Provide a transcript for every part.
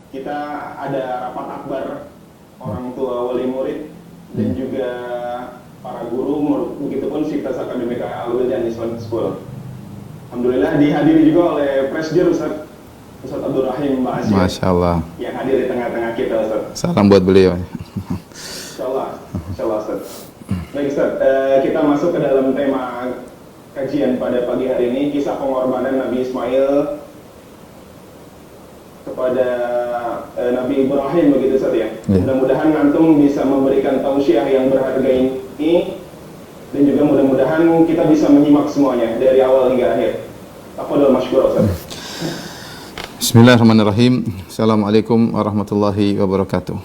kita ada rapat akbar orang tua wali murid dan juga para guru, begitupun Sivitas Akademika Al-Wildan Islamic School. Alhamdulillah dihadiri juga oleh Presiden Ustaz Abdul Rahim Ba'asyir. Masya Allah. Yang hadir di tengah-tengah kita Ustaz. Salam buat beliau. Insyaallah Ustaz. Baik Ustaz, kita masuk ke dalam tema kajian pada pagi hari ini, kisah pengorbanan Nabi Ismail kepada Nabi Ibrahim, begitu Ustaz ya. Mudah-mudahan antum bisa memberikan tausiah yang berharga ini, dan juga mudah-mudahan kita bisa menyimak semuanya dari awal hingga akhir. Tafadhol masykur Ustaz. Bismillahirrahmanirrahim. Assalamualaikum warahmatullahi wabarakatuh.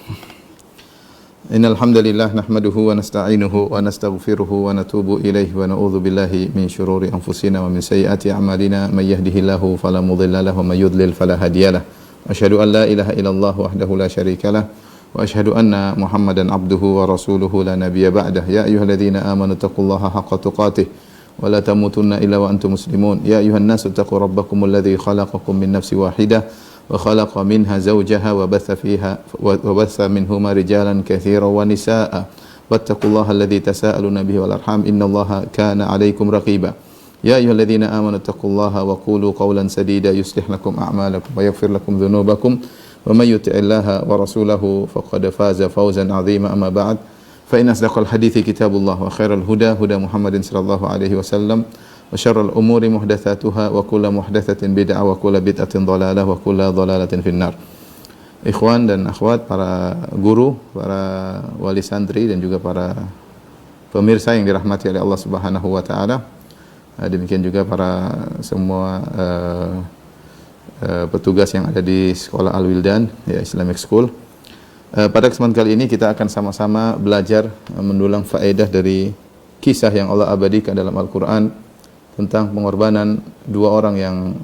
Innal hamdalillah nahmaduhu wa nasta'inuhu wa nastaghfiruhu wa natubu ilaihi wa na'udzu billahi min syururi anfusina wa min sayyiati a'malina may yahdihillahu fala mudilla lahu wa may yudlil fala hadiyalah. Asyhadu an la ilaha illallah wahdahu la syarikalah wa asyhadu anna Muhammadan abduhu wa rasuluhu la nabiyya ba'dah. Ya ayyuhalladzina amanu taqullaha haqqa tuqatih wa la tamutunna illa wa antum muslimun. Ya ayyuhan nasu taqu rabbakumul ladzi khalaqakum min nafsin wahidah wa khalaqa minha zawjaha wa batha minhuma rijalan katsiran wa nisaa'a wattaqullaha alladzi tasaaluna bihi wal arham innallaha kana 'alaikum raqiba. Ya ayyuhalladzina amanu taqullaha wa qulu qawlan sadida yuslih lakum a'malakum wa yaghfir lakum dhunubakum wa may yuti'illaha wa rasulahu faqad faza fawzan 'azima. Amma ba'd, fa inna asdaqal hadithi kitabullah wa khairal huda Muhammadin sallallahu alaihi wasallam wa syarrul umuri muhdatsatuha wa kullu muhdatsatin bid'ah wa kullu bid'atin dhalalah wa kullu dhalalatin finnar. Ikhwan dan akhwat, para guru, para wali santri dan juga para pemirsa yang dirahmati oleh Allah Subhanahu wa taala. Demikian juga para semua petugas yang ada di sekolah Al-Wildan ya, Islamic School. Pada kesempatan kali ini kita akan sama-sama belajar mendulang faedah dari kisah yang Allah abadikan dalam Al-Quran tentang pengorbanan dua orang yang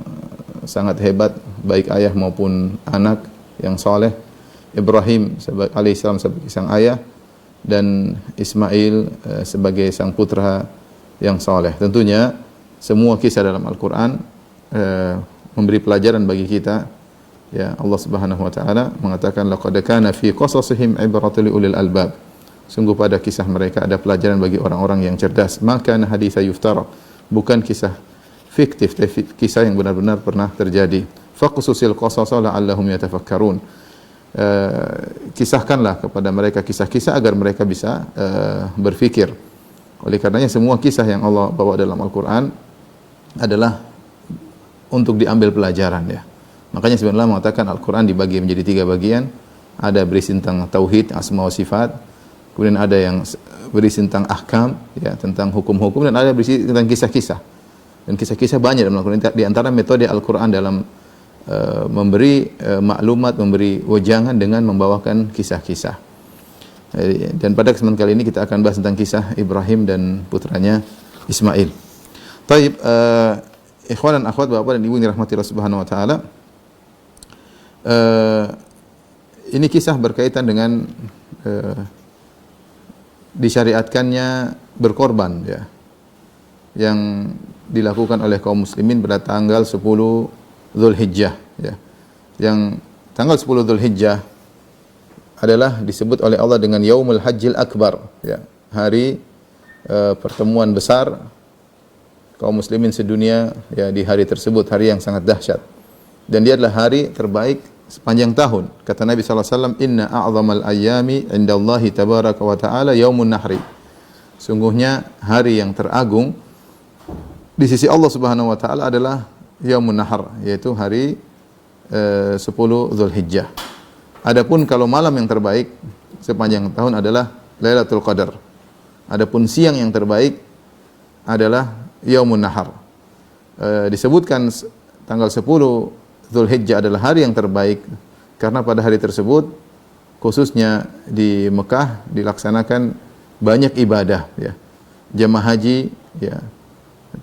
sangat hebat, baik ayah maupun anak yang soleh. Ibrahim alaihissalam sebagai sang ayah dan Ismail sebagai sang putra yang soleh. Tentunya semua kisah dalam Al-Quran memberi pelajaran bagi kita. Ya, Allah Subhanahu wa taala mengatakan laqad kana fi qasasihim ibratul liulil albab. Sungguh pada kisah mereka ada pelajaran bagi orang-orang yang cerdas. Maka haditsa yuftara, bukan kisah fiktif, tapi kisah yang benar-benar pernah terjadi. Faqsusil qasasa la'allahum yatafakkarun. Kisahkanlah kepada mereka kisah-kisah agar mereka bisa berfikir. Oleh karenanya semua kisah yang Allah bawa dalam Al-Quran adalah untuk diambil pelajaran ya. Makanya sebenarnya mengatakan Al-Quran dibagi menjadi 3 bagian. Ada berisi tentang tauhid, asma wa sifat. Kemudian ada yang berisi tentang ahkam ya, tentang hukum-hukum, dan ada berisi tentang kisah-kisah. Dan kisah-kisah banyak dalam Al-Quran. Di antara metode Al-Quran dalam memberi maklumat, memberi wejangan dengan membawakan kisah-kisah. Dan pada kesempatan kali ini kita akan bahas tentang kisah Ibrahim dan putranya Ismail. Taib, ikhwan dan akhwat, bapak dan ibu yang dirahmati Allah Subhanahu wa taala. Ini kisah berkaitan dengan disyariatkannya berkorban ya, yang dilakukan oleh kaum muslimin pada tanggal 10 Dzulhijjah ya. Yang tanggal 10 Dzulhijjah adalah disebut oleh Allah dengan Yaumul Hajjil Akbar ya, hari pertemuan besar kaum muslimin sedunia ya, di hari tersebut, hari yang sangat dahsyat, dan dia adalah hari terbaik sepanjang tahun. Kata Nabi SAW, inna a'zamal ayyami indallahi tabaraka wa ta'ala yaumun nahri. Sungguhnya hari yang teragung di sisi Allah Subhanahu wa taala adalah yaumun nahr, yaitu hari 10 Dzulhijjah. Adapun kalau malam yang terbaik sepanjang tahun adalah Lailatul Qadar. Adapun siang yang terbaik adalah Yaumun Nahar. Disebutkan tanggal 10 Dzulhijjah adalah hari yang terbaik karena pada hari tersebut khususnya di Mekah dilaksanakan banyak ibadah ya. Jemaah haji ya,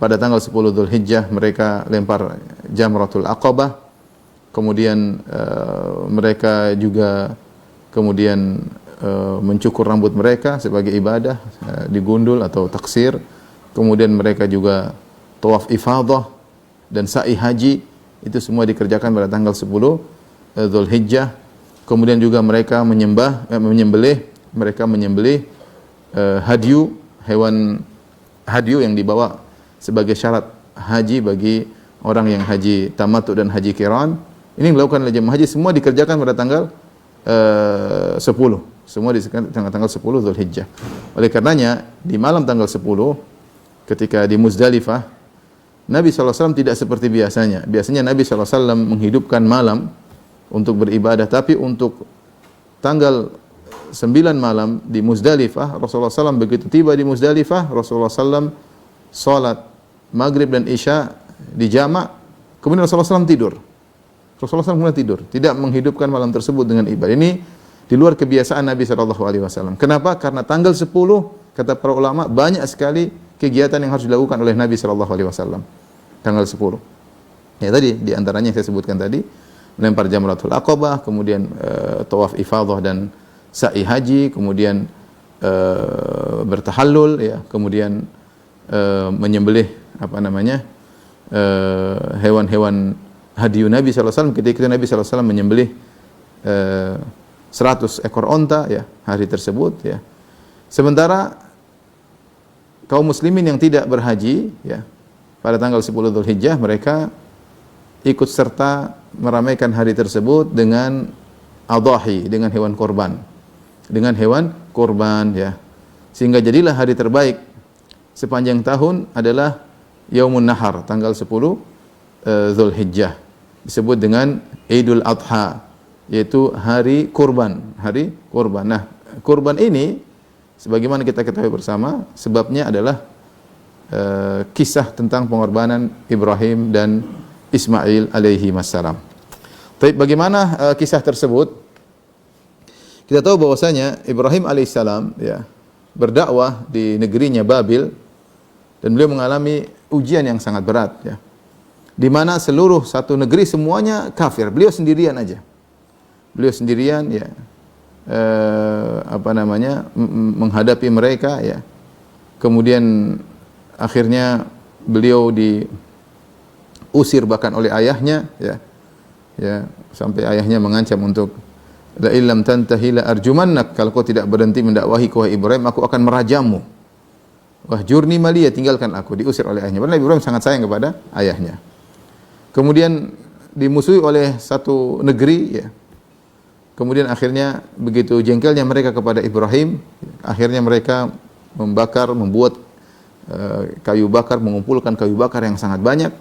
pada tanggal 10 Dzulhijjah mereka lempar Jamratul Aqabah. Kemudian mereka juga kemudian mencukur rambut mereka sebagai ibadah, digundul atau taksir. Kemudian mereka juga tawaf ifadah dan sa'i haji. Itu semua dikerjakan pada tanggal 10 Dzulhijjah Kemudian juga mereka menyembelih hadyu yang dibawa sebagai syarat haji bagi orang yang haji tamattu dan haji qiran. Ini dilakukan oleh jemaah haji, semua dikerjakan pada tanggal 10. Semua di tanggal 10 Dzulhijjah. Oleh karenanya di malam tanggal 10 ketika di Muzdalifah, Nabi SAW tidak seperti biasanya. Biasanya Nabi SAW menghidupkan malam untuk beribadah, tapi untuk tanggal 9 malam di Muzdalifah, Rasulullah SAW begitu tiba di Muzdalifah, Rasulullah SAW salat maghrib dan isya di jamak, kemudian Rasulullah SAW tidur. Rasulullah SAW kemudian tidur, tidak menghidupkan malam tersebut dengan ibadah. Ini di luar kebiasaan Nabi SAW. Kenapa? Karena tanggal 10, kata para ulama, banyak sekali kegiatan yang harus dilakukan oleh Nabi SAW. Tanggal 10. Ya tadi, di antaranya yang saya sebutkan tadi, melempar jamratul aqabah, kemudian tawaf ifadah dan sa'i haji, kemudian bertahallul, ya, kemudian menyembelih hewan-hewan hadyu Nabi SAW. Ketika itu Nabi SAW menyembelih 100 ekor onta, ya, hari tersebut, ya. Sementara kaum muslimin yang tidak berhaji, ya, pada tanggal 10 Dzulhijjah mereka ikut serta meramaikan hari tersebut dengan adhahi, dengan hewan korban. Ya. Sehingga jadilah hari terbaik sepanjang tahun adalah Yaumun Nahar, tanggal 10 Dzulhijjah. Disebut dengan Idul Adha, yaitu hari kurban. Nah, kurban ini sebagaimana kita ketahui bersama, sebabnya adalah kisah tentang pengorbanan Ibrahim dan Ismail alaihi wassalam. Tapi bagaimana kisah tersebut? Kita tahu bahwasanya Ibrahim alaihissalam, ya, berdakwah di negerinya Babil, dan beliau mengalami ujian yang sangat berat, ya. Di mana seluruh satu negeri semuanya kafir, beliau sendirian aja. Ya. Menghadapi mereka, ya. Kemudian akhirnya beliau diusir bahkan oleh ayahnya, ya. Ya, sampai ayahnya mengancam untuk la illam tantahi la arjumannak, kalau kau tidak berhenti mendakwahi wahai Ibrahim, aku akan merajamu. Wahjurni maliya, tinggalkan aku, diusir oleh ayahnya. Karena Ibrahim sangat sayang kepada ayahnya. Kemudian dimusuhi oleh satu negeri, ya. Kemudian akhirnya begitu jengkelnya mereka kepada Ibrahim, akhirnya mereka membuat kayu bakar, mengumpulkan kayu bakar yang sangat banyak,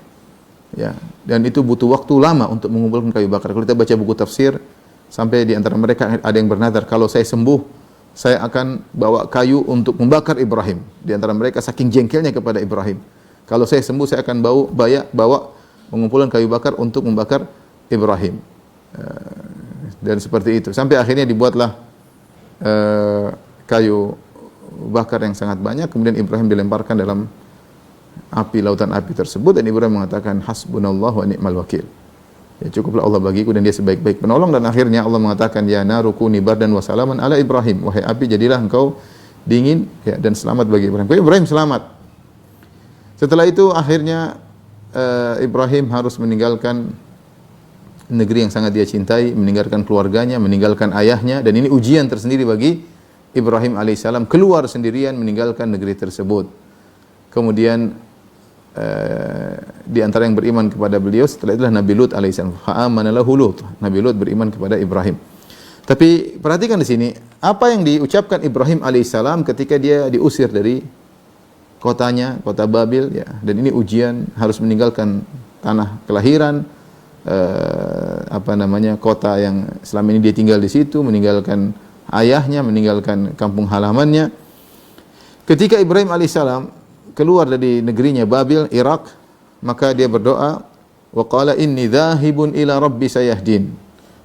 ya. Dan itu butuh waktu lama untuk mengumpulkan kayu bakar. Kalau kita baca buku tafsir, sampai di antara mereka ada yang bernazar, kalau saya sembuh, saya akan bawa kayu untuk membakar Ibrahim. Di antara mereka saking jengkelnya kepada Ibrahim, kalau saya sembuh, saya akan bawa mengumpulkan kayu bakar untuk membakar Ibrahim. Dan seperti itu, sampai akhirnya dibuatlah kayu bakar yang sangat banyak. Kemudian Ibrahim dilemparkan dalam lautan api tersebut, dan Ibrahim mengatakan hasbunallahu wa ni'mal wakil, ya, cukuplah Allah bagiku dan dia sebaik-baik penolong. Dan akhirnya Allah mengatakan, ya naru kuni bardan wa salaman ala Ibrahim, wahai api jadilah engkau dingin, ya, dan selamat bagi Ibrahim. Ibrahim selamat. Setelah itu akhirnya Ibrahim harus meninggalkan negeri yang sangat dia cintai, meninggalkan keluarganya, meninggalkan ayahnya, dan ini ujian tersendiri bagi Ibrahim alaihissalam, keluar sendirian meninggalkan negeri tersebut. Kemudian di antara yang beriman kepada beliau setelah itulah Nabi Lut alaihissalam. Fa'amana lahu Lut. Nabi Lut beriman kepada Ibrahim. Tapi perhatikan di sini apa yang diucapkan Ibrahim alaihissalam ketika dia diusir dari kotanya, kota Babil, ya. Dan ini ujian, harus meninggalkan tanah kelahiran, kota yang selama ini dia tinggal di situ, meninggalkan ayahnya, meninggalkan kampung halamannya. Ketika Ibrahim alaihissalam keluar dari negerinya Babil, Irak, maka dia berdoa, wa qala inni dzahibun ila rabbi sayahdin.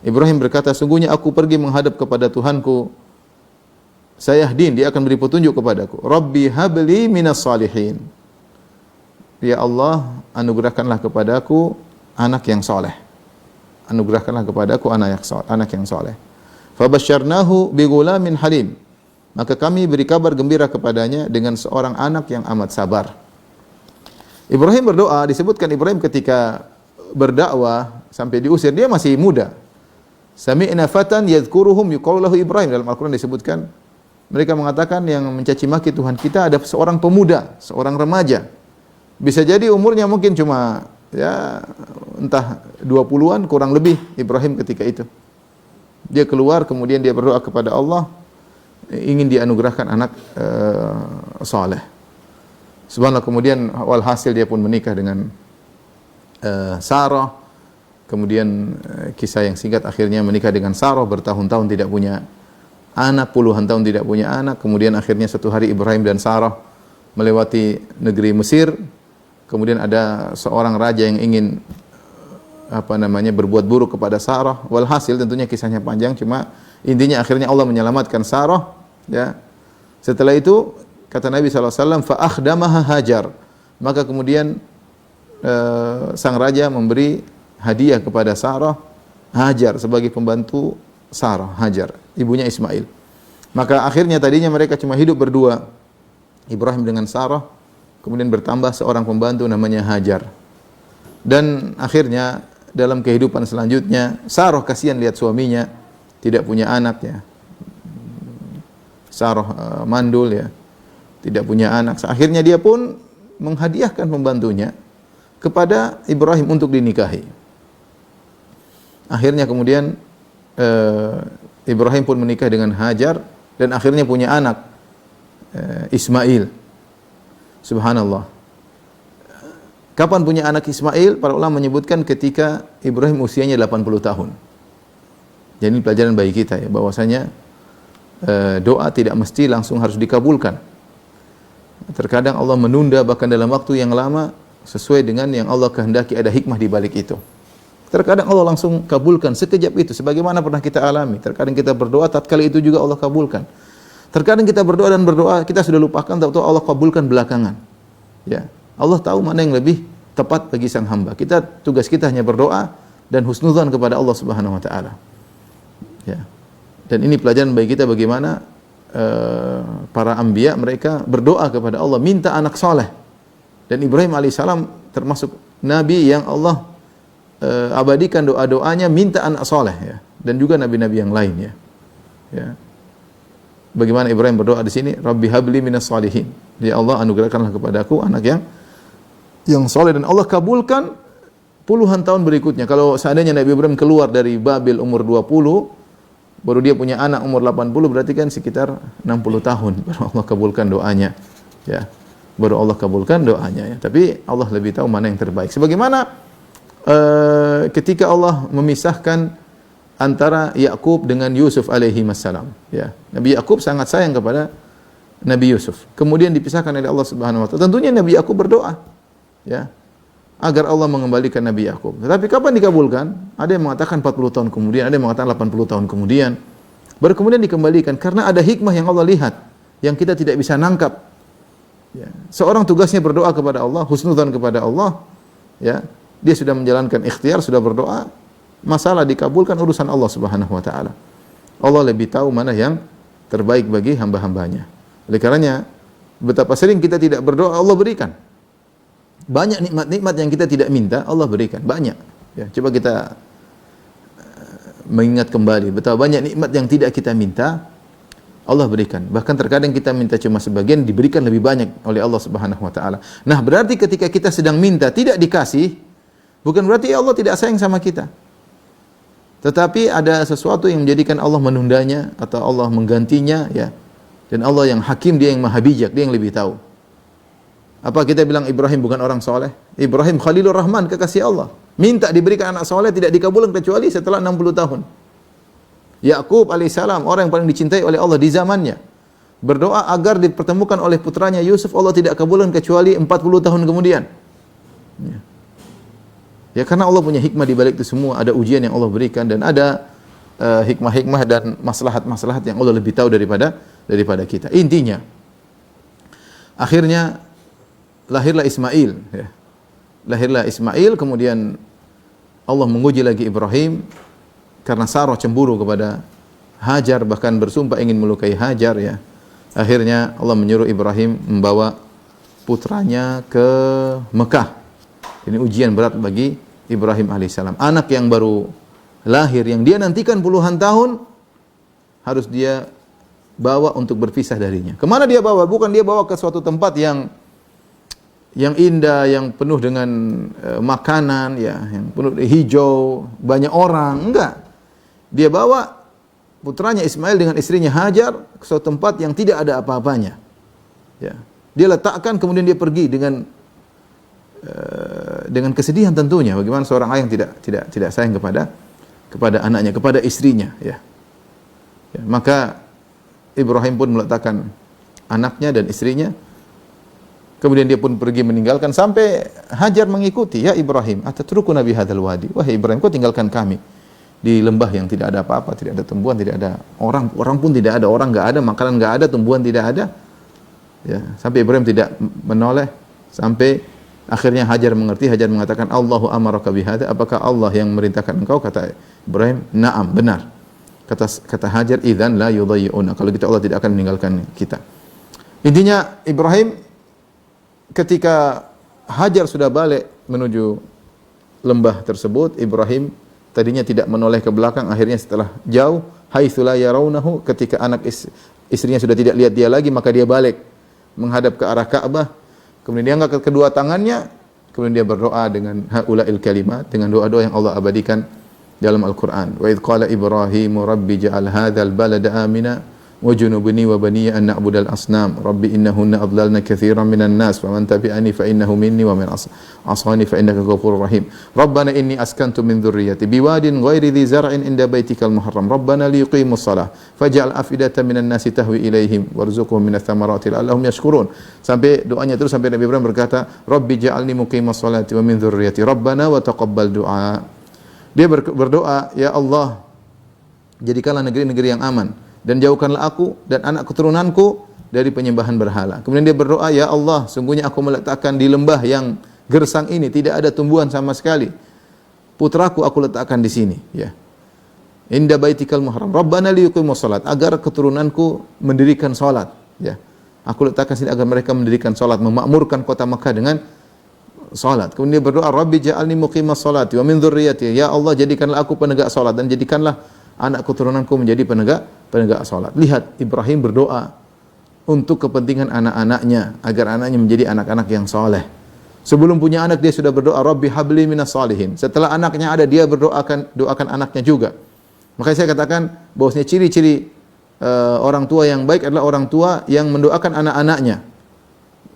Ibrahim berkata, sungguhnya aku pergi menghadap kepada Tuhanku, sayahdin, dia akan beri petunjuk kepadaku. Rabbi habli minas salihin. Ya Allah, anugerahkanlah kepadaku anak yang soleh. Anugerahkanlah kepadaku anak yang soleh. Fabasyarnahu bighulamin halim. Maka kami beri kabar gembira kepadanya dengan seorang anak yang amat sabar. Ibrahim berdoa, disebutkan Ibrahim ketika berdakwah sampai diusir, dia masih muda. Sami'na fatan yadhkuruhum yuqalu lahu Ibrahim. Dalam Al-Qur'an disebutkan mereka mengatakan yang mencaci maki Tuhan kita ada seorang pemuda, seorang remaja. Bisa jadi umurnya mungkin cuma ya entah 20-an kurang lebih Ibrahim ketika itu. Dia keluar kemudian dia berdoa kepada Allah ingin dianugerahkan anak saleh. Subhanallah, kemudian walhasil dia pun menikah dengan Sarah. Kemudian kisah yang singkat akhirnya menikah dengan Sarah, bertahun-tahun tidak punya anak, puluhan tahun tidak punya anak. Kemudian akhirnya suatu hari Ibrahim dan Sarah melewati negeri Mesir. Kemudian ada seorang raja yang ingin berbuat buruk kepada Sarah. Walhasil tentunya kisahnya panjang, cuma intinya akhirnya Allah menyelamatkan Sarah, ya. Setelah itu kata Nabi SAW, fa akhdamaha Hajar. Maka kemudian sang raja memberi hadiah kepada Sarah Hajar sebagai pembantu Sarah, Hajar, ibunya Ismail. Maka akhirnya tadinya mereka cuma hidup berdua, Ibrahim dengan Sarah, kemudian bertambah seorang pembantu namanya Hajar. Dan akhirnya dalam kehidupan selanjutnya Sarah kasihan lihat suaminya tidak punya anak, ya. Sarah mandul, ya, tidak punya anak. Akhirnya dia pun menghadiahkan pembantunya kepada Ibrahim untuk dinikahi. Akhirnya kemudian Ibrahim pun menikah dengan Hajar dan akhirnya punya anak Ismail. Subhanallah. Kapan punya anak Ismail? Para ulama menyebutkan ketika Ibrahim usianya 80 tahun. Jadi ini pelajaran bagi kita, ya, bahwasanya doa tidak mesti langsung harus dikabulkan. Terkadang Allah menunda bahkan dalam waktu yang lama sesuai dengan yang Allah kehendaki, ada hikmah di balik itu. Terkadang Allah langsung kabulkan sekejap itu, sebagaimana pernah kita alami. Terkadang kita berdoa, tatkala itu juga Allah kabulkan. Terkadang kita berdoa dan berdoa, kita sudah lupakan, tahu-tahu Allah kabulkan belakangan. Ya, Allah tahu mana yang lebih tepat bagi sang hamba. Tugas kita hanya berdoa dan husnudzan kepada Allah Subhanahu Wa Taala. Ya, dan ini pelajaran bagi kita bagaimana para anbiya mereka berdoa kepada Allah, minta anak soleh. Dan Ibrahim alaihissalam termasuk nabi yang Allah abadikan doa-doanya minta anak soleh, ya, dan juga nabi-nabi yang lain, ya. Ya. Bagaimana Ibrahim berdoa di sini, Rabbi habli minas salihin. Ya Allah, anugerahkanlah kepadaku anak yang soleh, dan Allah kabulkan puluhan tahun berikutnya. Kalau seandainya Nabi Ibrahim keluar dari Babil umur 20, baru dia punya anak umur 80, berarti kan sekitar 60 tahun baru Allah kabulkan doanya, ya. Baru Allah kabulkan doanya, ya. Tapi Allah lebih tahu mana yang terbaik. Sebagaimana ketika Allah memisahkan antara Yakub dengan Yusuf alaihi wassalam, ya. Nabi Yakub sangat sayang kepada Nabi Yusuf. Kemudian dipisahkan oleh Allah Subhanahu wa taala. Tentunya Nabi Yakub berdoa, ya, agar Allah mengembalikan Nabi Yakub. Tetapi kapan dikabulkan? Ada yang mengatakan 40 tahun kemudian, ada yang mengatakan 80 tahun kemudian. Baru kemudian dikembalikan karena ada hikmah yang Allah lihat yang kita tidak bisa nangkap. Ya. Seorang tugasnya berdoa kepada Allah, husnudzan kepada Allah, ya. Dia sudah menjalankan ikhtiar, sudah berdoa, masalah dikabulkan urusan Allah Subhanahu wa taala. Allah lebih tahu mana yang terbaik bagi hamba-hambanya. Oleh karenanya, betapa sering kita tidak berdoa, Allah berikan. Banyak nikmat-nikmat yang kita tidak minta, Allah berikan, banyak. Ya, coba kita mengingat kembali betapa banyak nikmat yang tidak kita minta, Allah berikan. Bahkan terkadang kita minta cuma sebagian, diberikan lebih banyak oleh Allah Subhanahu wa taala. Nah, berarti ketika kita sedang minta tidak dikasih, bukan berarti Allah tidak sayang sama kita. Tetapi ada sesuatu yang menjadikan Allah menundanya atau Allah menggantinya, ya. Dan Allah yang hakim, dia yang maha bijak, dia yang lebih tahu. Apa kita bilang Ibrahim bukan orang soleh? Ibrahim Khalilur Rahman, kekasih Allah. Minta diberikan anak soleh, tidak dikabulkan kecuali setelah 60 tahun. Yakub alaihissalam, orang yang paling dicintai oleh Allah di zamannya, berdoa agar dipertemukan oleh putranya Yusuf, Allah tidak kabulkan kecuali 40 tahun kemudian. Ya. Ya, karena Allah punya hikmah di balik itu semua, ada ujian yang Allah berikan dan ada hikmah-hikmah dan maslahat-maslahat yang Allah lebih tahu daripada kita. Intinya, akhirnya lahirlah Ismail, ya. Lahirlah Ismail, kemudian Allah menguji lagi Ibrahim karena Sarah cemburu kepada Hajar, bahkan bersumpah ingin melukai Hajar, ya. Akhirnya Allah menyuruh Ibrahim membawa putranya ke Mekah. Ini ujian berat bagi Ibrahim alaihissalam. Anak yang baru lahir yang dia nantikan puluhan tahun harus dia bawa untuk berpisah darinya. Kemana dia bawa? Bukan dia bawa ke suatu tempat yang indah, yang penuh dengan makanan, ya, yang penuh hijau, banyak orang. Enggak. Dia bawa putranya Ismail dengan istrinya Hajar ke suatu tempat yang tidak ada apa-apanya. Ya. Dia letakkan, kemudian dia pergi dengan kesedihan tentunya. Bagaimana seorang ayah yang tidak sayang kepada anaknya, kepada istrinya, ya. Ya, maka Ibrahim pun meletakkan anaknya dan istrinya. Kemudian dia pun pergi meninggalkan sampai Hajar mengikuti. Ya Ibrahim, atatrukuna bi hadzal wadi. Wahai Ibrahim, kau tinggalkan kami di lembah yang tidak ada apa-apa, tidak ada tumbuhan, tidak ada orang pun tidak ada, orang enggak ada, makanan enggak ada, tumbuhan tidak ada. Ya, sampai Ibrahim tidak menoleh, sampai akhirnya Hajar mengerti. Hajar mengatakan, Allahu amaraka bi hadza, apakah Allah yang memerintahkan engkau? Kata Ibrahim, na'am, benar. Kata Hajar, idzan la yudayyi'una, kalau gitu Allah tidak akan meninggalkan kita. Intinya Ibrahim ketika Hajar sudah balik menuju lembah tersebut, Ibrahim tadinya tidak menoleh ke belakang, akhirnya setelah jauh, haitsu la yarawnahu, ketika anak istrinya sudah tidak lihat dia lagi, maka dia balik menghadap ke arah Ka'bah. Kemudian dia angkat kedua tangannya, kemudian dia berdoa dengan haula'il kalimat, dengan doa-doa yang Allah abadikan dalam Al-Quran. Wa idh qala Ibrahimu rabbi ja'al hadzal balada amina wajnubni wa baniya an na'budal asnam rabbi innahunna adlalna katsiran minan nas faman tabi'ani fa innahu minni wa man asani fa innaka ghafurur rahim. Rabbana inni askantu min dzurriyyati biwadin ghairi dzi zar'in inda baitikal muharram rabbana liyuqimus shalah faj'al afidatan minan nasi tahwi ilaihim warzuqhum minats thamarati la'allahum yashkurun. Sampai doanya terus sampai Nabi Ibrahim berkata, Rabbi ja'alni muqimas shalati wa min dzurriyyati rabbana wa taqabbal du'a. Dia berdoa, ya Allah, jadikanlah negeri-negeri yang aman dan jauhkanlah aku dan anak keturunanku dari penyembahan berhala. Kemudian dia berdoa, ya Allah, sungguhnya aku meletakkan di lembah yang gersang ini tidak ada tumbuhan sama sekali. Putraku aku letakkan di sini, ya. Inda baitikal muharram. Rabbana liyuqimus shalat, agar keturunanku mendirikan salat, ya. Aku letakkan sini agar mereka mendirikan salat, memakmurkan kota Makkah dengan salat. Kemudian dia berdoa, Rabbi ja'alni muqimas salati wa min dzurriyyati. Ya Allah, jadikanlah aku penegak salat dan jadikanlah anak keturunanku menjadi penegak salat. Lihat, Ibrahim berdoa untuk kepentingan anak-anaknya agar anaknya menjadi anak-anak yang saleh. Sebelum punya anak dia sudah berdoa, Rabbi habli minas salihin. Setelah anaknya ada, dia doakan anaknya juga. Makanya saya katakan bahwasanya ciri-ciri orang tua yang baik adalah orang tua yang mendoakan anak-anaknya.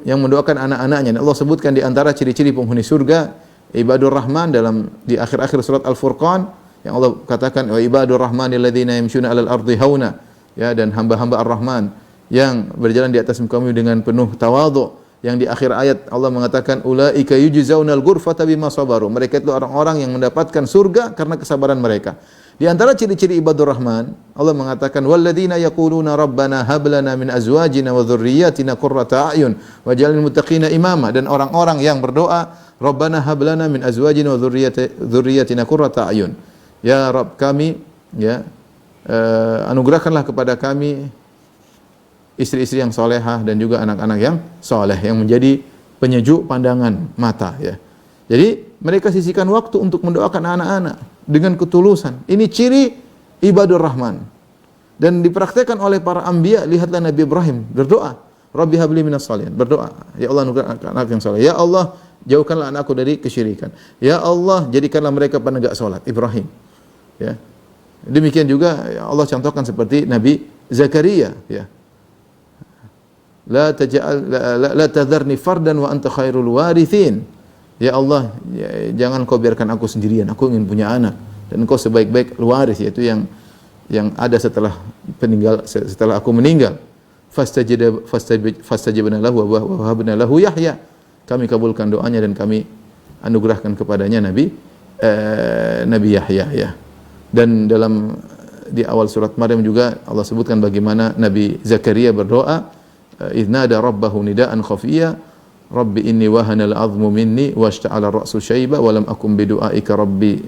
Yang mendoakan anak-anaknya. Allah sebutkan di antara ciri-ciri penghuni surga ibadur rahman di akhir-akhir surat Al-Furqan, yang Allah katakan wa ibadur rahmanil ladzina yamshuna 'alal ardi hauna, ya, dan hamba-hamba Ar-Rahman yang berjalan di atas muka bumi dengan penuh tawadhu. Yang di akhir ayat Allah mengatakan ulaika yujzaunal ghurfata bima sabaru. Mereka itu orang-orang yang mendapatkan surga karena kesabaran mereka. Di antara ciri-ciri ibadur rahman, Allah mengatakan walladzina yaquluna rabbana hab lana min azwajina wa dhurriyyatina qurrata a'yun waj'alnal muttaqina imama, dan orang-orang yang berdoa rabbana hab lana min azwajina wa dhurriyyatina qurrata a'yun. Ya Rabb kami, ya, anugerahkanlah kepada kami istri-istri yang solehah dan juga anak-anak yang soleh yang menjadi penyejuk pandangan mata, ya. Jadi mereka sisihkan waktu untuk mendoakan anak-anak dengan ketulusan. Ini ciri ibadur rahman. Dan dipraktekkan oleh para anbiya. Lihatlah Nabi Ibrahim berdoa, Rabbi habli minas shalihin. Berdoa, ya Allah anugerahkan anak yang saleh. Ya Allah, jauhkanlah anakku dari kesyirikan. Ya Allah, jadikanlah mereka penegak salat. Ibrahim. Ya. Demikian juga ya Allah contohkan seperti Nabi Zakaria, ya. La tadharni fardan wa anta khairul warithin. Ya Allah, ya, jangan kau biarkan aku sendirian. Aku ingin punya anak dan engkau sebaik-baik waris, yaitu yang ada setelah aku meninggal. Fastajabna lahu wa wahabna lahu Yahya. Kami kabulkan doanya dan kami anugerahkan kepadanya Nabi Yahya, ya. Dan di awal surat Maryam juga Allah sebutkan bagaimana Nabi Zakaria berdoa, idnada rabbahu nidaan khafiyya, Rabbi inni wahana al-'azmu minni washta'ala ar-ra'su shayba wa lam akum bidu'aika rabbi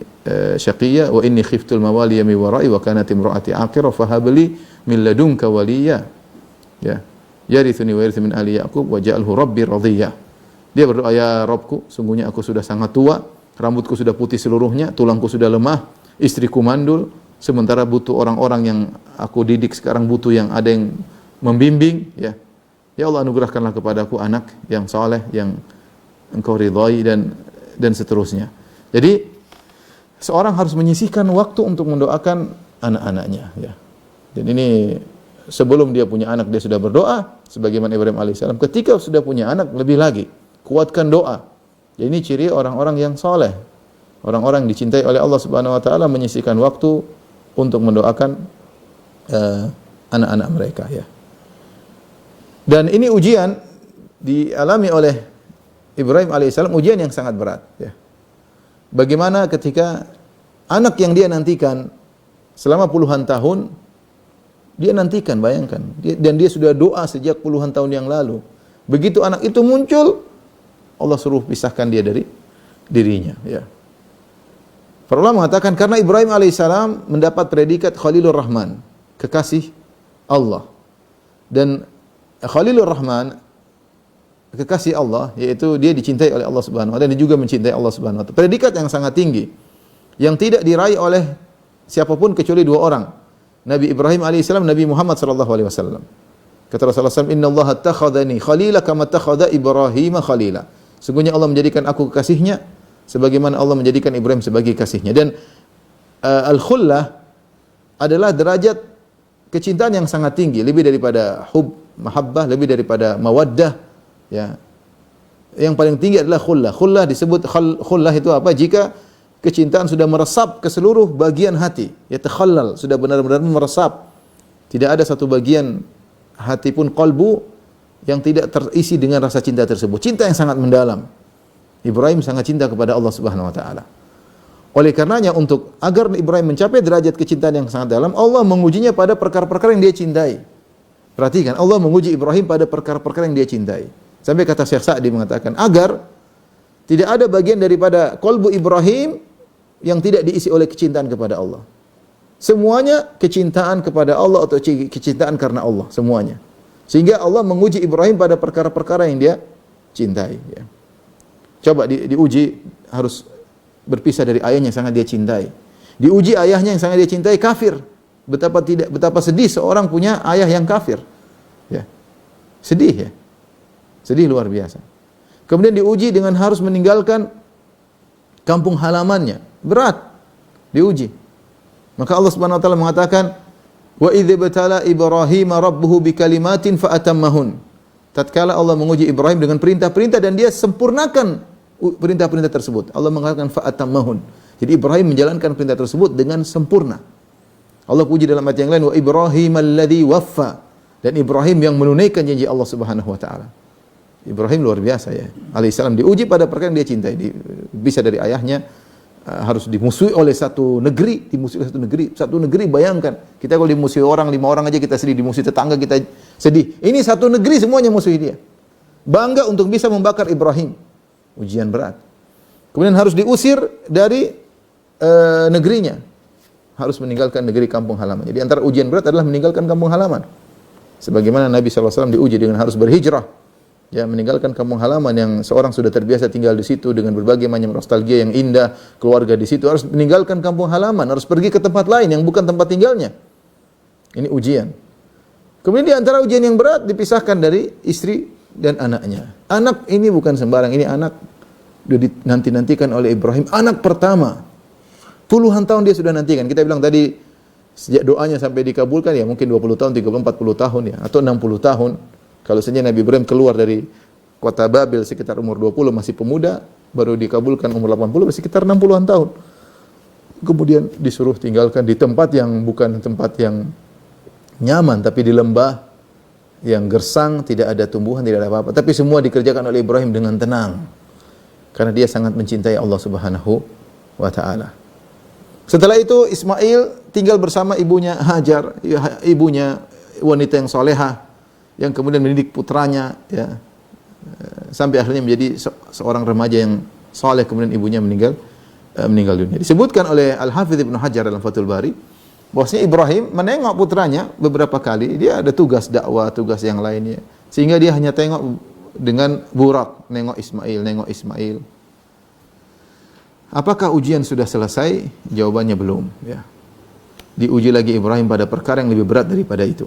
syaqiyya wa inni khiftul mawaliya min wara'i wa kanat imra'ati 'aqira fa hab li min ladunka waliya, ya, yarithuni wa yarithu min ali yaqub wa ja'alhu rabbi radiyya. Dia berdoa, ya Rabbku, sungguhnya aku sudah sangat tua, rambutku sudah putih seluruhnya, tulangku sudah lemah, istriku mandul, sementara butuh orang-orang yang aku didik sekarang, butuh yang ada yang membimbing, ya. Ya Allah, anugerahkanlah kepadaku anak yang saleh, yang Engkau ridhai, dan seterusnya. Jadi seorang harus menyisihkan waktu untuk mendoakan anak-anaknya, ya. Dan ini sebelum dia punya anak dia sudah berdoa sebagaimana Ibrahim alaihissalam. Ketika sudah punya anak lebih lagi kuatkan doa. Jadi ini ciri orang-orang yang saleh, orang-orang yang dicintai oleh Allah Subhanahu wa taala, menyisihkan waktu untuk mendoakan anak-anak mereka, ya. Dan ini ujian dialami oleh Ibrahim alaihissalam, ujian yang sangat berat, ya. Bagaimana ketika anak yang dia nantikan selama puluhan tahun, dia nantikan, bayangkan, dan dia sudah doa sejak puluhan tahun yang lalu. Begitu anak itu muncul, Allah suruh pisahkan dia dari dirinya, ya. Para ulama mengatakan karena Ibrahim alaihissalam mendapat predikat Khalilur Rahman, kekasih Allah. Dan Khalilur Rahman, kekasih Allah, yaitu dia dicintai oleh Allah Subhanahu wa taala dan juga mencintai Allah Subhanahu wa taala. Predikat yang sangat tinggi yang tidak diraih oleh siapapun kecuali dua orang. Nabi Ibrahim alaihissalam, Nabi Muhammad sallallahu alaihi wasallam. Kata Rasulullah SAW, "Inna Allah attakhadhani khalila kama attakhadha Ibrahim khalila." Sungguhnya Allah menjadikan aku kekasihnya sebagaimana Allah menjadikan Ibrahim sebagai kasihnya. Dan al-khullah adalah derajat kecintaan yang sangat tinggi, lebih daripada hub, mahabbah, lebih daripada mawaddah, ya. Yang paling tinggi adalah khullah. Khullah disebut khullah itu apa? Jika kecintaan sudah meresap ke seluruh bagian hati, ya, takhallal, sudah benar-benar meresap. Tidak ada satu bagian hati pun, qalbu, yang tidak terisi dengan rasa cinta tersebut. Cinta yang sangat mendalam. Ibrahim sangat cinta kepada Allah Subhanahu wa taala. Oleh karenanya, untuk agar Ibrahim mencapai derajat kecintaan yang sangat dalam, Allah mengujinya pada perkara-perkara yang dia cintai. Perhatikan, Allah menguji Ibrahim pada perkara-perkara yang dia cintai. Sampai kata Syekh Sa'di mengatakan, agar tidak ada bagian daripada qalbu Ibrahim yang tidak diisi oleh kecintaan kepada Allah. Semuanya kecintaan kepada Allah atau kecintaan karena Allah, semuanya. Sehingga Allah menguji Ibrahim pada perkara-perkara yang dia cintai, ya. Coba diuji, harus berpisah dari ayahnya yang sangat dia cintai. Diuji ayahnya yang sangat dia cintai, kafir. Betapa sedih seorang punya ayah yang kafir, ya. Sedih, ya. Sedih luar biasa. Kemudian diuji dengan harus meninggalkan kampung halamannya. Berat diuji. Maka Allah Subhanahu wa taala mengatakan, "Wa idz batala Ibrahim rabbuhu bikalimatin fa atammahun." Tatkala Allah menguji Ibrahim dengan perintah-perintah dan dia sempurnakan perintah-perintah tersebut. Allah mengatakan fa atammahun. Jadi Ibrahim menjalankan perintah tersebut dengan sempurna. Allah puji dalam ayat yang lain, "Wa Ibrahim alladzi waffa." Dan Ibrahim yang menunaikan janji Allah Subhanahu wa taala. Ibrahim luar biasa, ya. Alaihissalam diuji pada perkara yang dia cintai. Bisa dari ayahnya, harus dimusuhi oleh satu negeri, satu negeri, bayangkan. Kita kalau dimusuhi orang, 5 orang aja kita sedih, dimusuhi tetangga kita sedih. Ini satu negeri semuanya musuhi dia. Bangga untuk bisa membakar Ibrahim. Ujian berat. Kemudian harus diusir dari negerinya. Harus meninggalkan negeri kampung halaman. Jadi antara ujian berat adalah meninggalkan kampung halaman. Sebagaimana Nabi SAW diuji dengan harus berhijrah. Ya, meninggalkan kampung halaman yang seorang sudah terbiasa tinggal di situ dengan berbagai macam nostalgia yang indah, keluarga di situ, harus meninggalkan kampung halaman, harus pergi ke tempat lain yang bukan tempat tinggalnya. Ini ujian. Kemudian di antara ujian yang berat, dipisahkan dari istri dan anaknya. Anak ini bukan sembarang, ini anak dinanti-nantikan oleh Ibrahim, anak pertama. Puluhan tahun dia sudah nantikan. Kita bilang tadi sejak doanya sampai dikabulkan ya mungkin 20 tahun, 30, 40 tahun ya, atau 60 tahun. Kalau saja Nabi Ibrahim keluar dari kota Babil sekitar umur 20, masih pemuda, baru dikabulkan umur 80, sekitar 60-an tahun. Kemudian disuruh tinggalkan di tempat yang bukan tempat yang nyaman, tapi di lembah yang gersang, tidak ada tumbuhan, tidak ada apa-apa. Tapi semua dikerjakan oleh Ibrahim dengan tenang. Karena dia sangat mencintai Allah Subhanahu wa taala. Setelah itu Ismail tinggal bersama ibunya Hajar, ibunya wanita yang solehah, yang kemudian mendidik putranya, ya, sampai akhirnya menjadi seorang remaja yang saleh. Kemudian ibunya meninggal dunia. Disebutkan oleh Al-Hafidz Ibnu Hajar dalam Fathul Bari bahwasanya Ibrahim menengok putranya beberapa kali. Dia ada tugas dakwah, tugas yang lainnya, sehingga dia hanya tengok dengan burak, nengok Ismail. Apakah ujian sudah selesai? Jawabannya belum, ya. Diuji lagi Ibrahim pada perkara yang lebih berat daripada itu.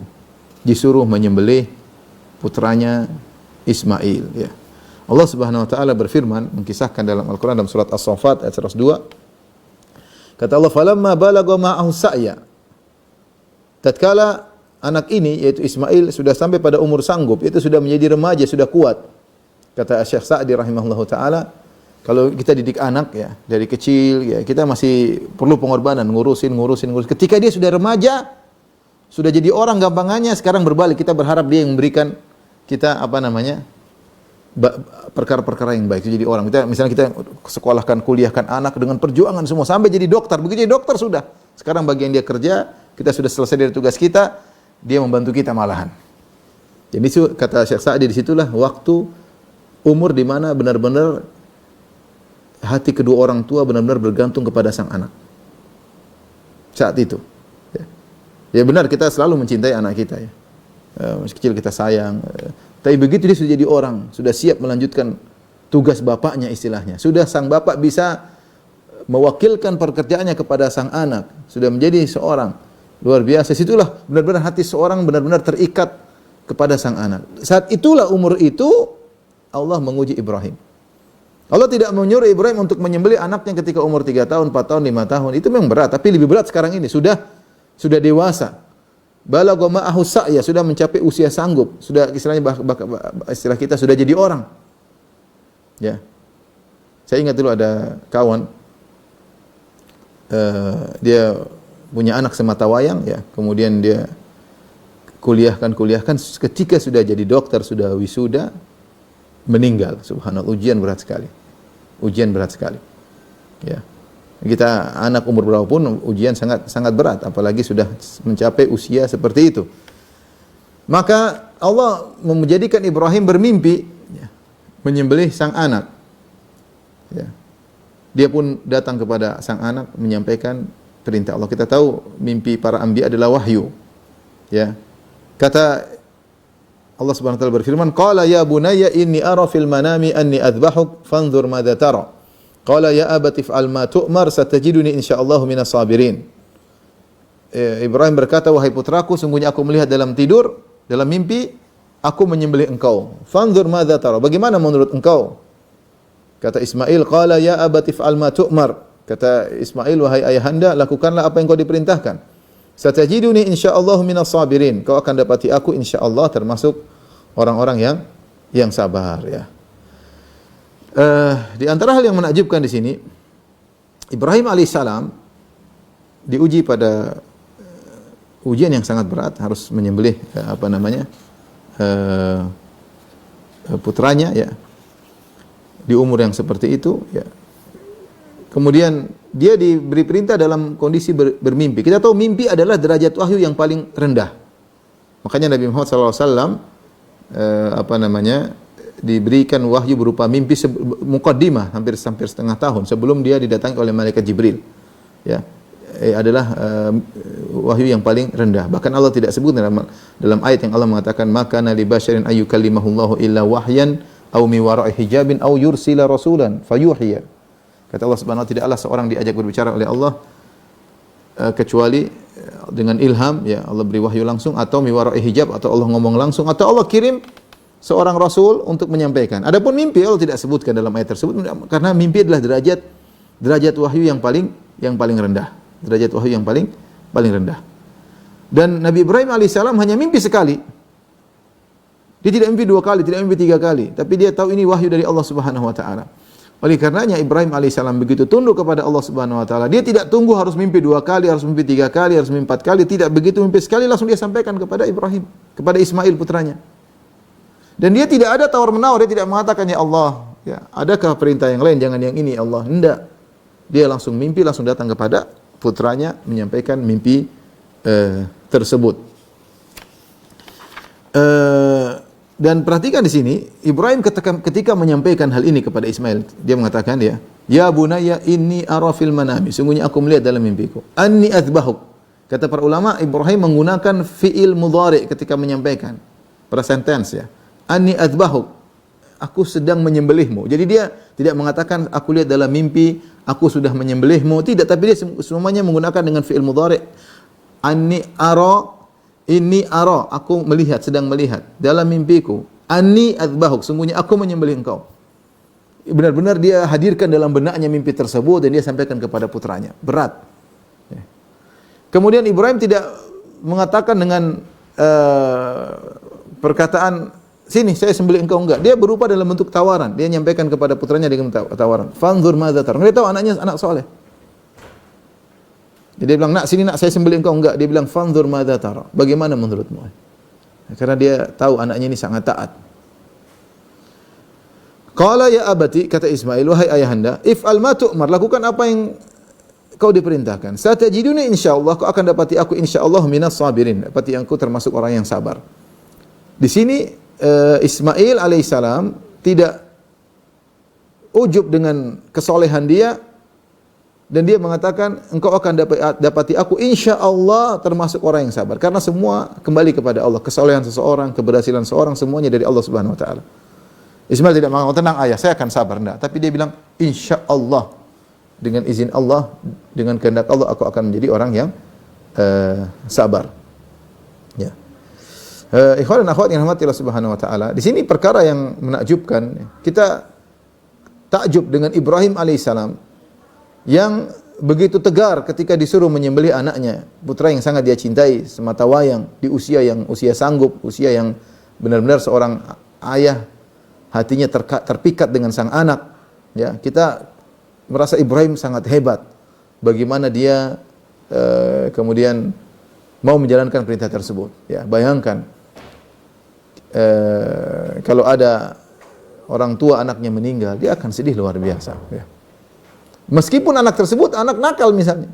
Disuruh menyembelih putranya Ismail, ya. Allah Subhanahu wa taala berfirman mengkisahkan dalam Al-Qur'an dalam surat As-Saffat ayat 102. Kata Allah, "Falamma balagha ma'ahu sa'ya." Tatkala anak ini yaitu Ismail sudah sampai pada umur sanggup, yaitu sudah menjadi remaja, sudah kuat. Kata Syekh Sa'di rahimahullahu taala, kalau kita didik anak ya dari kecil ya, kita masih perlu pengorbanan, ngurusin. Ketika dia sudah remaja, sudah jadi orang gampangannya, sekarang berbalik, kita berharap dia yang memberikan kita perkara-perkara yang baik, jadi orang. Misalnya kita sekolahkan, kuliahkan anak dengan perjuangan semua sampai jadi dokter. Begitu jadi dokter sudah. Sekarang bagian dia kerja, kita sudah selesai dari tugas kita, dia membantu kita malahan. Jadi kata Syekh Sa'di, disitulah waktu umur di mana benar-benar hati kedua orang tua benar-benar bergantung kepada sang anak. Saat itu. Ya benar, kita selalu mencintai anak kita ya. Masih kecil kita sayang. Tapi begitu dia sudah jadi orang, sudah siap melanjutkan tugas bapaknya istilahnya. Sudah sang bapak bisa mewakilkan pekerjaannya kepada sang anak. Sudah menjadi seorang luar biasa. Situlah benar-benar hati seorang benar-benar terikat kepada sang anak. Saat itulah umur itu Allah menguji Ibrahim. Allah tidak menyuruh Ibrahim untuk menyembelih anaknya ketika umur 3 tahun, 4 tahun, 5 tahun. Itu memang berat, tapi lebih berat sekarang ini. Sudah dewasa. Balagha ma'ahu sa'ya, sudah mencapai usia sanggup, sudah istilahnya istilah kita sudah jadi orang. Ya. Saya ingat dulu ada kawan dia punya anak sematawayang ya, kemudian dia kuliahkan ketika sudah jadi dokter, sudah wisuda, meninggal. Subhanallah, ujian berat sekali. Ya. Kita anak umur berapapun ujian sangat berat, apalagi sudah mencapai usia seperti itu. Maka Allah menjadikan Ibrahim bermimpi ya, menyembelih sang anak. Ya. Dia pun datang kepada sang anak menyampaikan perintah Allah. Kita tahu mimpi para anbiya adalah wahyu. Ya. Kata Allah Subhanahu wa taala berfirman, "Qala ya bunayya inni ara fil manami anni adbahuk fanzur madza tara." Qala ya abati fa'al ma tu'mar satajiduni insyaallah minas sabirin. Ibrahim berkata, "Wahai putraku, sungguhnya aku melihat dalam tidur, dalam mimpi, aku menyembelih engkau. Fanzur madza tara. Bagaimana menurut engkau?" Kata Ismail, "Qala ya abati fa'al ma tu'mar." Kata Ismail, "Wahai ayahanda, lakukanlah apa yang kau diperintahkan. Satajiduni insyaallah minas sabirin." Kau akan dapati aku insyaallah termasuk orang-orang yang sabar ya. Di antara hal yang menakjubkan di sini, Ibrahim alaihissalam diuji pada ujian yang sangat berat, harus menyembelih putranya ya di umur yang seperti itu ya. Kemudian dia diberi perintah dalam kondisi bermimpi. Kita tahu mimpi adalah derajat wahyu yang paling rendah. Makanya Nabi Muhammad SAW diberikan wahyu berupa mimpi muqaddimah hampir setengah tahun sebelum dia didatangi oleh malaikat Jibril. Ya. Adalah wahyu yang paling rendah. Bahkan Allah tidak sebut dalam ayat yang Allah mengatakan, "Maka li basyarin ayyukallimahullahu illa wahyan aw mi wara'i hijabin aw yursila rasulan fayuhiya." Kata Allah Subhanahu wa taala, tidaklah seorang diajak berbicara oleh Allah kecuali dengan ilham, ya Allah beri wahyu langsung, atau mi wara'i hijab, atau Allah ngomong langsung, atau Allah kirim seorang rasul untuk menyampaikan. Adapun mimpi Allah tidak sebutkan dalam ayat tersebut karena mimpi adalah derajat wahyu yang paling rendah. Derajat wahyu yang paling rendah. Dan Nabi Ibrahim alaihissalam hanya mimpi sekali. Dia tidak mimpi 2 kali, tidak mimpi 3 kali, tapi dia tahu ini wahyu dari Allah Subhanahu wa taala. Oleh karenanya Ibrahim alaihissalam begitu tunduk kepada Allah Subhanahu wa taala. Dia tidak tunggu harus mimpi 2 kali, harus mimpi 3 kali, harus mimpi 4 kali, tidak, begitu mimpi sekali langsung dia sampaikan kepada Ibrahim, kepada Ismail putranya. Dan dia tidak ada tawar-menawar, dia tidak mengatakan, "Ya Allah, ya, adakah perintah yang lain, jangan yang ini ya Allah." Tidak. Dia langsung mimpi, langsung datang kepada putranya menyampaikan mimpi tersebut. Dan perhatikan di sini, Ibrahim ketika menyampaikan hal ini kepada Ismail, dia mengatakan ya bunayya inni ara fil manami, sungguhnya aku melihat dalam mimpiku, anni azbahuk. Kata para ulama, Ibrahim menggunakan fi'il mudhari ketika menyampaikan present tense ya. Anni azbahuk, aku sedang menyembelihmu. Jadi dia tidak mengatakan aku lihat dalam mimpi aku sudah menyembelihmu. Tidak, tapi dia semuanya menggunakan dengan fi'il mudhari'. Anni ara, inni ara, aku melihat, sedang melihat dalam mimpiku. Anni adzbahuk, sungguhnya aku menyembelih engkau. Benar-benar dia hadirkan dalam benaknya mimpi tersebut dan dia sampaikan kepada putranya. Berat. Kemudian Ibrahim tidak mengatakan dengan perkataan, sini saya sembelih engkau, enggak. Dia berupa dalam bentuk tawaran. Dia menyampaikan kepada putranya dengan tawaran. Fanzur madza tara. Dia tahu anaknya anak soleh. Jadi dia bilang, nak sini nak saya sembelih engkau, enggak. Dia bilang fanzur madza tara. Bagaimana menurutmu? Karena dia tahu anaknya ini sangat taat. Qala ya abati, kata Ismail, wahai ayahanda, if'al ma tu'mar, lakukan apa yang kau diperintahkan. Satajiduni insyaallah, kau akan dapati aku insyaallah minas sabirin. Dapati aku termasuk orang yang sabar. Di sini Ismail alaihissalam tidak ujub dengan kesolehan dia dan dia mengatakan engkau akan dapati aku insyaallah termasuk orang yang sabar. Karena semua kembali kepada Allah. Kesolehan seseorang, keberhasilan seseorang semuanya dari Allah Subhanahu wa taala. Ismail tidak mengatakan tenang ayah, saya akan sabar, enggak, tapi dia bilang insyaallah. Dengan izin Allah, dengan kehendak Allah, aku akan menjadi orang yang sabar. Ya. Ikhwan dan akhwat yang rahmati Allah Subhanahu wa taala. Di sini perkara yang menakjubkan, kita takjub dengan Ibrahim alaihissalam yang begitu tegar ketika disuruh menyembelih anaknya, putra yang sangat dia cintai, semata wayang, di usia yang sanggup, usia yang benar-benar seorang ayah hatinya terpikat dengan sang anak. Ya, kita merasa Ibrahim sangat hebat. Bagaimana dia kemudian mau menjalankan perintah tersebut. Ya, bayangkan kalau ada orang tua anaknya meninggal, dia akan sedih luar biasa. Ya. Meskipun anak tersebut anak nakal misalnya,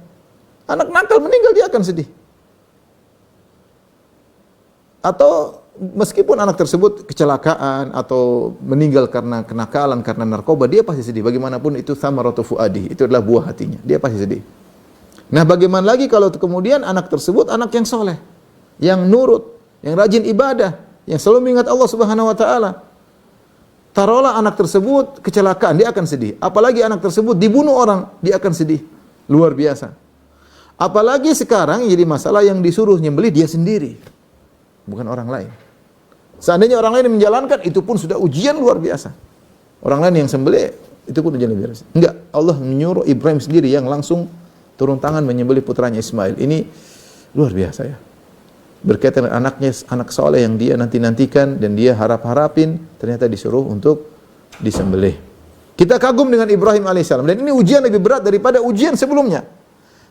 anak nakal meninggal dia akan sedih. Atau meskipun anak tersebut kecelakaan atau meninggal karena kenakalan, karena narkoba, dia pasti sedih. Bagaimanapun itu thamaratu fuadi, itu adalah buah hatinya. Dia pasti sedih. Nah, bagaimana lagi kalau kemudian anak tersebut anak yang soleh, yang nurut, yang rajin ibadah, yang selalu mengingat Allah Subhanahu wa taala. Taruhlah anak tersebut kecelakaan, dia akan sedih. Apalagi anak tersebut dibunuh orang, dia akan sedih. Luar biasa. Apalagi sekarang yang jadi masalah, yang disuruh nyembelih dia sendiri, bukan orang lain. Seandainya orang lain yang menjalankan, itu pun sudah ujian luar biasa. Orang lain yang sembelih, itu pun ujian luar biasa. Enggak, Allah menyuruh Ibrahim sendiri yang langsung turun tangan menyembelih putranya Ismail. Ini luar biasa ya. Berkaitan dengan anaknya, anak soleh yang dia nanti-nantikan dan dia harap-harapin, ternyata disuruh untuk disembelih. Kita kagum dengan Ibrahim alaihissalam. Dan ini ujian lebih berat daripada ujian sebelumnya.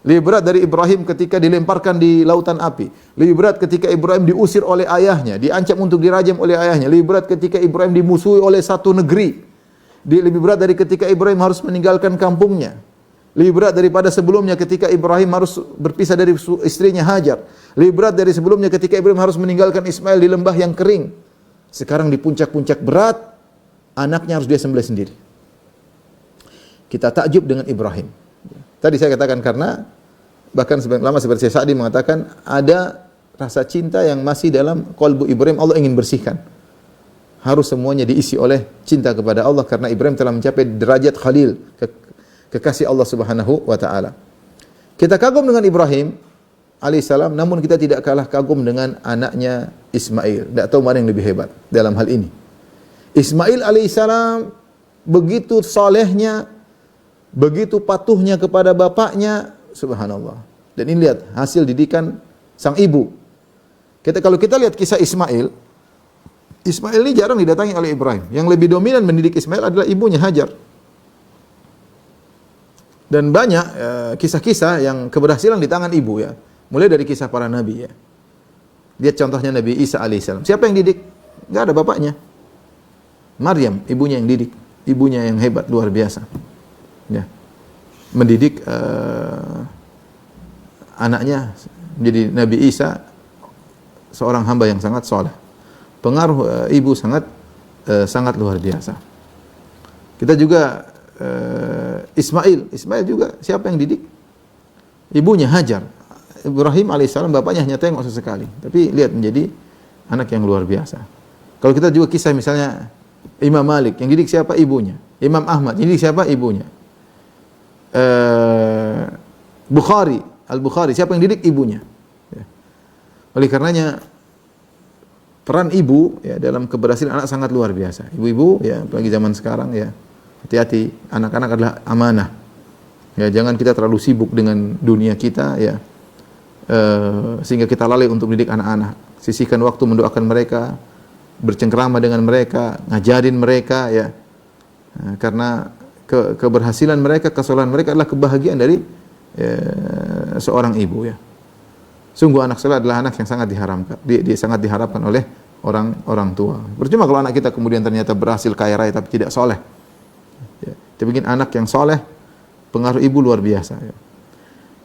Lebih berat dari Ibrahim ketika dilemparkan di lautan api. Lebih berat ketika Ibrahim diusir oleh ayahnya, diancam untuk dirajam oleh ayahnya. Lebih berat ketika Ibrahim dimusuhi oleh satu negeri. Lebih berat dari ketika Ibrahim harus meninggalkan kampungnya. Lebih berat daripada sebelumnya ketika Ibrahim harus berpisah dari istrinya Hajar. Lebih berat dari sebelumnya ketika Ibrahim harus meninggalkan Ismail di lembah yang kering. Sekarang di puncak-puncak berat, anaknya harus dia sembelih sendiri. Kita takjub dengan Ibrahim. Tadi saya katakan karena bahkan lama seperti Syekh Sa'di mengatakan ada rasa cinta yang masih dalam qalbu Ibrahim, Allah ingin bersihkan. Harus semuanya diisi oleh cinta kepada Allah karena Ibrahim telah mencapai derajat Khalil, kekasih Allah Subhanahu wa taala. Kita kagum dengan Ibrahim alaihissalam, namun kita tidak kalah kagum dengan anaknya Ismail. Tidak tahu mana yang lebih hebat dalam hal ini. Ismail alaihissalam begitu salehnya, begitu patuhnya kepada bapaknya, subhanallah. Dan ini lihat hasil didikan sang ibu. Kalau kita lihat kisah Ismail, Ismail ini jarang didatangi oleh Ibrahim. Yang lebih dominan mendidik Ismail adalah ibunya Hajar. Dan banyak kisah-kisah yang keberhasilan di tangan ibu ya. Mulai dari kisah para nabi ya. Lihat contohnya Nabi Isa alaihissalam. Siapa yang didik? Enggak ada bapaknya. Maryam, ibunya yang didik. Ibunya yang hebat, luar biasa. Ya. Mendidik anaknya menjadi Nabi Isa, seorang hamba yang sangat soleh. Pengaruh ibu sangat luar biasa. Kita juga Ismail juga siapa yang didik? Ibunya Hajar. Ibrahim alaihissalam bapaknya hanya tengok sesekali, tapi lihat menjadi anak yang luar biasa. Kalau kita juga kisah misalnya Imam Malik, yang didik siapa? Ibunya. Imam Ahmad, yang didik siapa? Ibunya. Bukhari, Al-Bukhari, siapa yang didik? Ibunya. Ya. Oleh karenanya peran ibu ya dalam keberhasilan anak sangat luar biasa. Ibu-ibu ya, apalagi zaman sekarang ya, hati-hati, anak-anak adalah amanah. Ya, jangan kita terlalu sibuk dengan dunia kita ya, sehingga kita lalai untuk mendidik anak-anak. Sisihkan waktu mendoakan mereka, bercengkrama dengan mereka, ngajarin mereka ya. Karena keberhasilan mereka, kesalahan mereka adalah kebahagiaan dari seorang ibu ya. Sungguh anak soleh adalah anak yang sangat diharamkan, dia sangat diharapkan oleh orang tua. Percuma kalau anak kita kemudian ternyata berhasil kaya raya tapi tidak soleh. Ya. Tapi bikin anak yang soleh, pengaruh ibu luar biasa. Ya.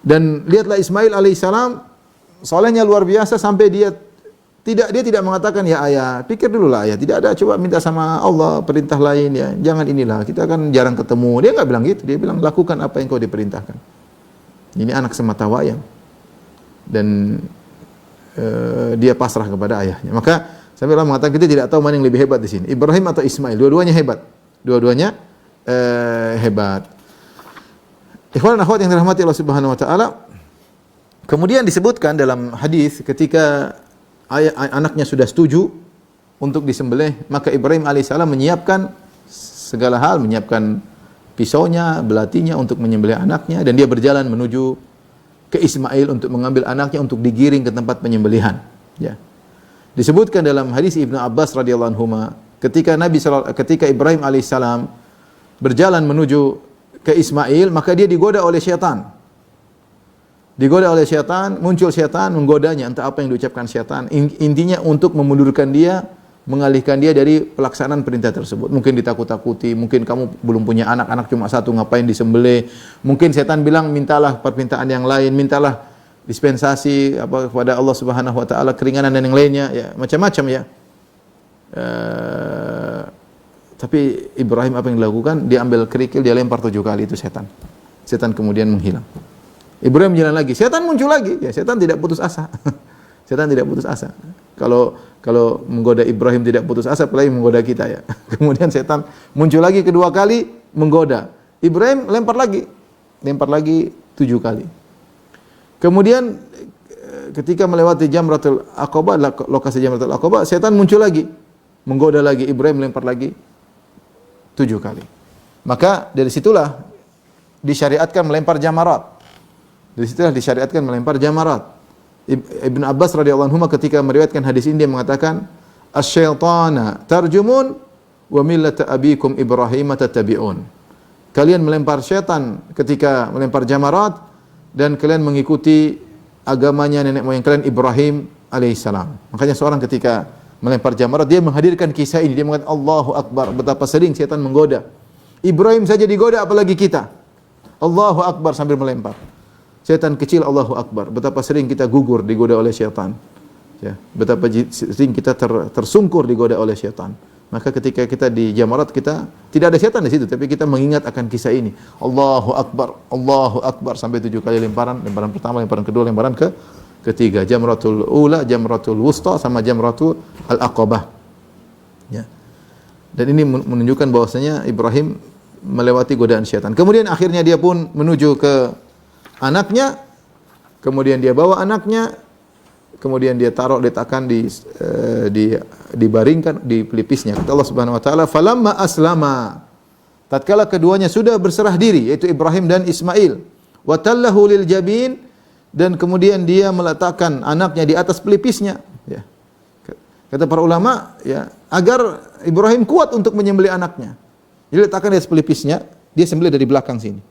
Dan lihatlah Ismail alaihissalam, solehnya luar biasa sampai dia tidak mengatakan ya ayah, pikir dulu lah ayah, tidak ada, coba minta sama Allah perintah lain ya, jangan inilah, kita kan jarang ketemu. Dia nggak bilang gitu, dia bilang lakukan apa yang kau diperintahkan. Ini anak semata wayang. Dan dia pasrah kepada ayahnya. Maka sampai Allah mengatakan kita tidak tahu mana yang lebih hebat di sini, Ibrahim atau Ismail. Dua-duanya hebat. Dua-duanya hebat. Ikhwan dan akhwat yang dirahmati Allah Subhanahu wa taala. Kemudian disebutkan dalam hadis ketika anaknya sudah setuju untuk disembelih, maka Ibrahim alaihissalam menyiapkan segala hal, menyiapkan pisaunya, belatinya untuk menyembelih anaknya, dan dia berjalan menuju ke Ismail untuk mengambil anaknya untuk digiring ke tempat penyembelihan. Ya. Disebutkan dalam hadis Ibnu Abbas radhiyallahu anhu, ketika Ibrahim alaihissalam berjalan menuju ke Ismail, maka dia digoda oleh syaitan. Digoda oleh syaitan, muncul syaitan menggodanya, entah apa yang diucapkan syaitan. Intinya untuk memundurkan dia, mengalihkan dia dari pelaksanaan perintah tersebut. Mungkin ditakut-takuti, mungkin kamu belum punya anak cuma satu, ngapain disembelih. Mungkin setan bilang mintalah permintaan yang lain, mintalah dispensasi kepada Allah Subhanahu wa taala, keringanan dan yang lainnya ya, macam-macam ya. Tapi Ibrahim apa yang dilakukan? Dia ambil kerikil, dia lempar 7 kali itu setan. Setan kemudian menghilang. Ibrahim jalan lagi, setan muncul lagi. Ya, setan tidak putus asa. Setan tidak putus asa. Kalau menggoda Ibrahim tidak putus asa, apalagi menggoda kita ya. Kemudian setan muncul lagi kedua kali menggoda. Ibrahim lempar lagi 7 kali. Kemudian ketika melewati Jamratul Aqabah, lokasi Jamratul Aqabah, setan muncul lagi menggoda lagi. Ibrahim lempar lagi 7 kali. Maka dari situlah disyariatkan melempar jamarat. Dari situlah disyariatkan melempar jamarat. Ibnu Abbas radhiyallahu anhu ketika meriwayatkan hadis ini dia mengatakan asy-syaitana tarjumun wa millata abikum Ibrahim tattabi'un. Kalian melempar syaitan ketika melempar jamarat dan kalian mengikuti agamanya nenek moyang kalian Ibrahim alaihissalam. Makanya seorang ketika melempar jamarat dia menghadirkan kisah ini, dia mengatakan Allahu Akbar, betapa sering syaitan menggoda. Ibrahim saja digoda apalagi kita. Allahu Akbar sambil melempar. Syaitan kecil Allahu Akbar. Betapa sering kita gugur digoda oleh syaitan. Ya, betapa sering kita tersungkur digoda oleh syaitan. Maka ketika kita di jamarat kita tidak ada syaitan di situ, tapi kita mengingat akan kisah ini. Allahu Akbar sampai 7 kali lemparan pertama, lemparan kedua, lemparan ketiga. Jamratul ula, jamratul wusta sama jamratul al-aqabah. Ya. Dan ini menunjukkan bahwasanya Ibrahim melewati godaan syaitan. Kemudian akhirnya dia pun menuju ke anaknya, kemudian dia bawa anaknya, kemudian dia letakkan dibaringkan di pelipisnya. Kata Allah Subhanahu wa taala, "Falamma aslama." Tatkala keduanya sudah berserah diri, yaitu Ibrahim dan Ismail, wa tallahu lil jabin, dan kemudian dia meletakkan anaknya di atas pelipisnya, ya. Kata para ulama, ya, agar Ibrahim kuat untuk menyembelih anaknya. Diletakkan di atas pelipisnya, dia sembelih dari belakang sini.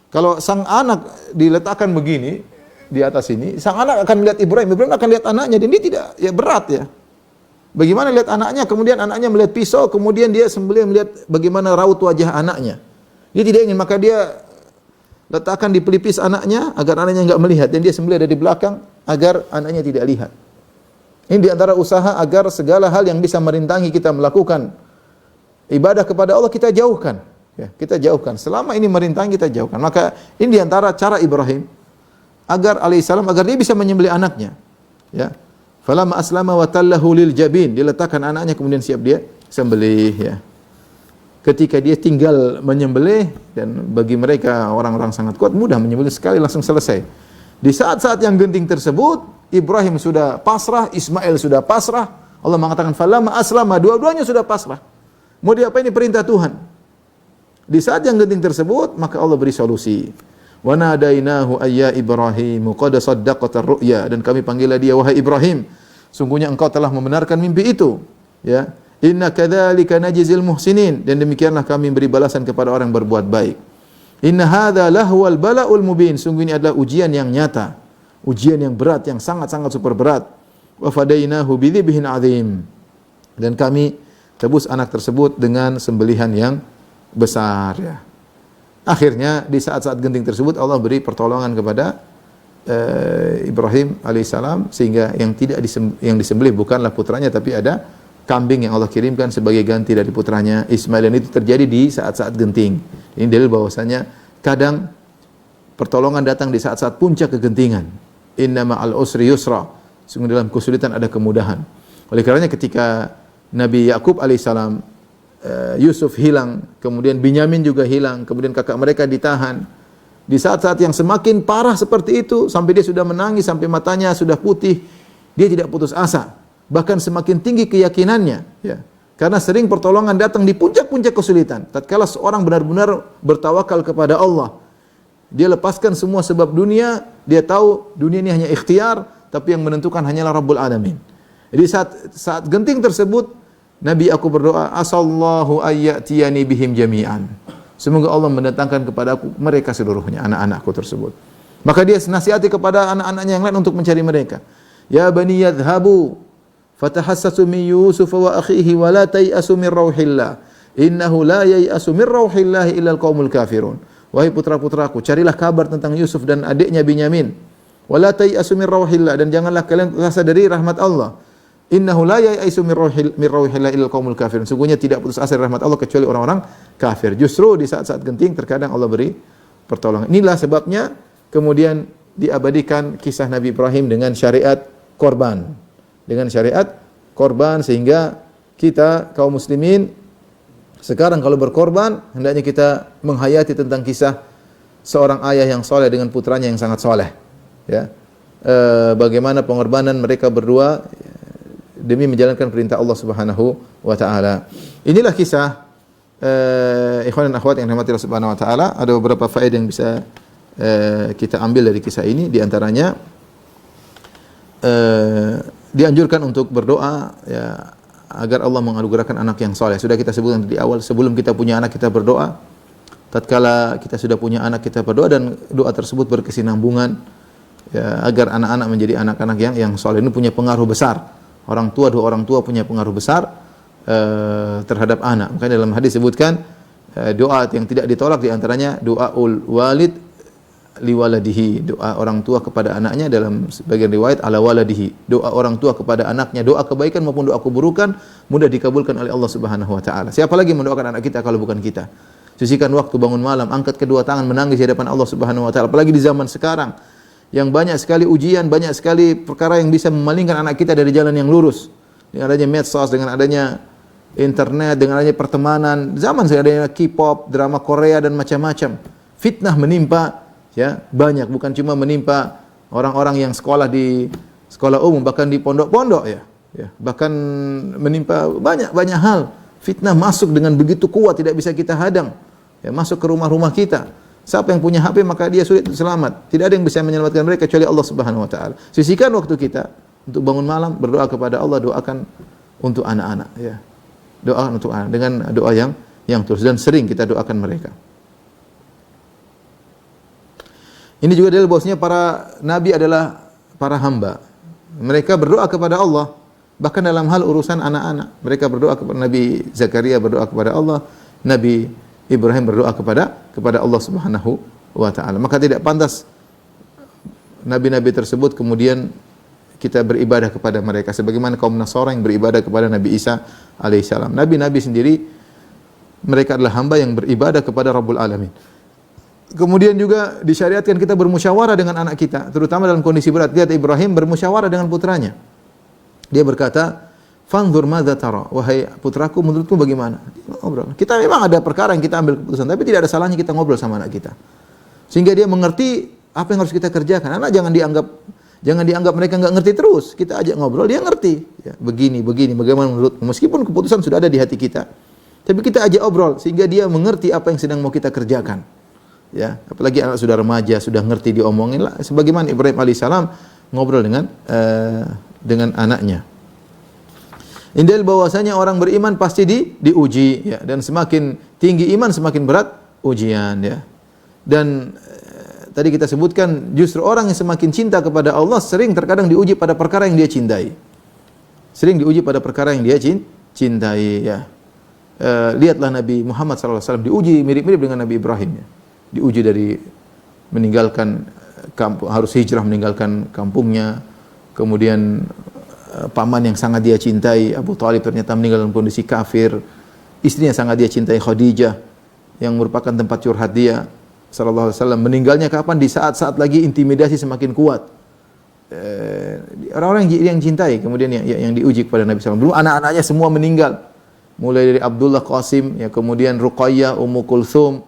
Kalau sang anak diletakkan begini di atas ini, sang anak akan melihat Ibrahim akan lihat anaknya, dan dia tidak, ya berat ya. Bagaimana lihat anaknya, kemudian anaknya melihat pisau, kemudian dia sembelih melihat bagaimana raut wajah anaknya. Dia tidak ingin, maka dia letakkan di pelipis anaknya agar anaknya enggak melihat, dan dia sembelih dari belakang agar anaknya tidak lihat. Ini di antara usaha agar segala hal yang bisa merintangi kita melakukan ibadah kepada Allah kita jauhkan. Ya, kita jauhkan. Selama ini merintangi kita jauhkan. Maka ini di antara cara Ibrahim agar alaihissalam agar dia bisa menyembelih anaknya. Ya. Falamma aslama wa tallahu lil jabin, diletakkan anaknya kemudian siap dia sembelih ya. ketika dia tinggal menyembelih, dan bagi mereka orang-orang sangat kuat, mudah menyembelih sekali langsung selesai. Di saat-saat yang genting tersebut, Ibrahim sudah pasrah, Ismail sudah pasrah. Allah mengatakan falamma aslama, dua-duanya sudah pasrah. Mau diapain, ini perintah Tuhan. Di saat yang genting tersebut, maka Allah beri solusi. Wa nadainahu ayya Ibrahim qad saddaqta ar-ru'ya, dan kami panggillah dia, wahai Ibrahim, sungguhnya engkau telah membenarkan mimpi itu, ya. Inna kadzalika najzil muhsinin, dan demikianlah kami beri balasan kepada orang yang berbuat baik. Inna hadza lahwal bala'ul mubin, sungguh ini adalah ujian yang nyata, ujian yang berat, yang sangat-sangat super berat. Wa fadainahu bidzibhin adzim, dan kami tebus anak tersebut dengan sembelihan yang besar, ya. Akhirnya di saat-saat genting tersebut Allah beri pertolongan kepada Ibrahim alaihissalam, sehingga yang disembelih bukanlah putranya, tapi ada kambing yang Allah kirimkan sebagai ganti dari putranya Ismail, dan itu terjadi di saat-saat genting. Ini dalil bahwasanya kadang pertolongan datang di saat-saat puncak kegentingan. Inna ma'al usri yusra, sungguh dalam kesulitan ada kemudahan. Oleh karenanya ketika Nabi Yakub alaihissalam, Yusuf hilang, kemudian Binyamin juga hilang, kemudian kakak mereka ditahan. Di saat-saat yang semakin parah seperti itu, sampai dia sudah menangis, sampai matanya sudah putih, dia tidak putus asa. Bahkan semakin tinggi keyakinannya, ya. Karena sering pertolongan datang di puncak-puncak kesulitan. Tatkala seorang benar-benar bertawakal kepada Allah, dia lepaskan semua sebab dunia, dia tahu dunia ini hanya ikhtiar, tapi yang menentukan hanyalah Rabbul Alamin. Jadi saat genting tersebut, Nabi aku berdoa, asallahu ayyatiyani bihim jami'an. Semoga Allah mendatangkan kepadaku mereka seluruhnya, anak-anakku tersebut. Maka dia nasihati kepada anak-anaknya yang lain untuk mencari mereka. Ya bani yadhhabu fatahassasu min Yusuf wa akhihi wa la tayasu min rauhillah. Innahu la yayasu min rauhillah illa al-qaumul kafirun. Wahai putra-putraku, carilah kabar tentang Yusuf dan adiknya Binyamin. Wa la tayasu min rauhillah, dan janganlah kalian putus asa dari rahmat Allah. Innahu la ya'isu min rauhillah illal qaumul kafirun. Sungguhnya tidak putus asa dari rahmat Allah kecuali orang-orang kafir. Justru di saat-saat genting terkadang Allah beri pertolongan. Inilah sebabnya kemudian diabadikan kisah Nabi Ibrahim dengan syariat korban. Dengan syariat korban, sehingga kita kaum muslimin sekarang kalau berkorban hendaknya kita menghayati tentang kisah seorang ayah yang soleh dengan putranya yang sangat soleh, ya. Bagaimana pengorbanan mereka berdua demi menjalankan perintah Allah Subhanahu wa taala. Inilah kisah ikhwan dan akhwat yang dirahmati Allah Subhanahu wa taala. Ada beberapa faedah yang bisa kita ambil dari kisah ini. Di antaranya dianjurkan untuk berdoa, ya, agar Allah menganugerahkan anak yang soleh. Sudah kita sebutkan di awal, sebelum kita punya anak kita berdoa. Tatkala kita sudah punya anak kita berdoa, dan doa tersebut berkesinambungan, ya, agar anak-anak menjadi anak-anak yang soleh. Ini punya pengaruh besar. Dua orang tua punya pengaruh besar terhadap anak. Makanya dalam hadis sebutkan doa yang tidak ditolak, di antaranya doaul walid liwaladihi, doa orang tua kepada anaknya. Dalam sebagian riwayat ala waladihi, doa orang tua kepada anaknya, doa kebaikan maupun doa keburukan mudah dikabulkan oleh Allah Subhanahu wa taala. Siapa lagi mendoakan anak kita kalau bukan kita? Sisihkan waktu bangun malam, angkat kedua tangan menangis di hadapan Allah Subhanahu wa taala. Apalagi di zaman sekarang yang banyak sekali ujian, banyak sekali perkara yang bisa memalingkan anak kita dari jalan yang lurus. Dengan adanya medsos, dengan adanya internet, dengan adanya pertemanan, zaman sekarang adanya K-pop, drama Korea dan macam-macam. Fitnah menimpa, ya, banyak, bukan cuma menimpa orang-orang yang sekolah di sekolah umum, bahkan di pondok-pondok, ya. Bahkan menimpa banyak hal. Fitnah masuk dengan begitu kuat, tidak bisa kita hadang. Ya, masuk ke rumah-rumah kita. Siapa yang punya HP maka dia sulit selamat. Tidak ada yang bisa menyelamatkan mereka kecuali Allah Subhanahu wa taala. Sisihkan waktu kita untuk bangun malam, berdoa kepada Allah, doakan untuk anak-anak, ya. Doakan untuk anak dengan doa yang tulus, dan sering kita doakan mereka. Ini juga dalil bahwasanya para nabi adalah para hamba. Mereka berdoa kepada Allah bahkan dalam hal urusan anak-anak. Mereka berdoa kepada Nabi Zakaria, berdoa kepada Allah, Nabi Ibrahim berdoa kepada Allah Subhanahu wa taala. Maka tidak pantas nabi-nabi tersebut kemudian kita beribadah kepada mereka sebagaimana kaum Nasara yang beribadah kepada Nabi Isa alaihissalam. Nabi-nabi sendiri mereka adalah hamba yang beribadah kepada Rabbul Alamin. Kemudian juga disyariatkan kita bermusyawarah dengan anak kita, terutama dalam kondisi berat. Lihat Ibrahim bermusyawarah dengan putranya. Dia berkata, Fanzur madza tara, wahai putraku menurutmu bagaimana? Ngobrol. Kita memang ada perkara yang kita ambil keputusan, tapi tidak ada salahnya kita ngobrol sama anak kita. Sehingga dia mengerti apa yang harus kita kerjakan. Anak jangan dianggap mereka nggak ngerti terus. Kita ajak ngobrol, dia ngerti. Ya, begini, bagaimana menurutmu? Meskipun keputusan sudah ada di hati kita, tapi kita ajak obrol sehingga dia mengerti apa yang sedang mau kita kerjakan. Ya, apalagi anak sudah remaja, sudah ngerti diomongin lah. Sebagaimana Ibrahim alaihissalam ngobrol dengan anaknya. Indahil bahwasanya orang beriman pasti diuji, ya, dan semakin tinggi iman semakin berat ujian, ya. Dan tadi kita sebutkan justru orang yang semakin cinta kepada Allah sering terkadang diuji pada perkara yang dia cintai. Sering diuji pada perkara yang dia cintai, ya. Lihatlah Nabi Muhammad SAW diuji mirip-mirip dengan Nabi Ibrahim, ya. Diuji dari meninggalkan kampung, harus hijrah meninggalkan kampungnya, kemudian paman yang sangat dia cintai Abu Thalib ternyata meninggal dalam kondisi kafir, istrinya sangat dia cintai Khadijah yang merupakan tempat curhat dia sallallahu alaihi wasallam, meninggalnya kapan? Di saat-saat lagi intimidasi semakin kuat. Orang-orang yang cintai kemudian yang diuji kepada Nabi SAW. Belum anak-anaknya semua meninggal, mulai dari Abdullah Qasim, ya, kemudian Ruqayyah, Ummu Kulthum,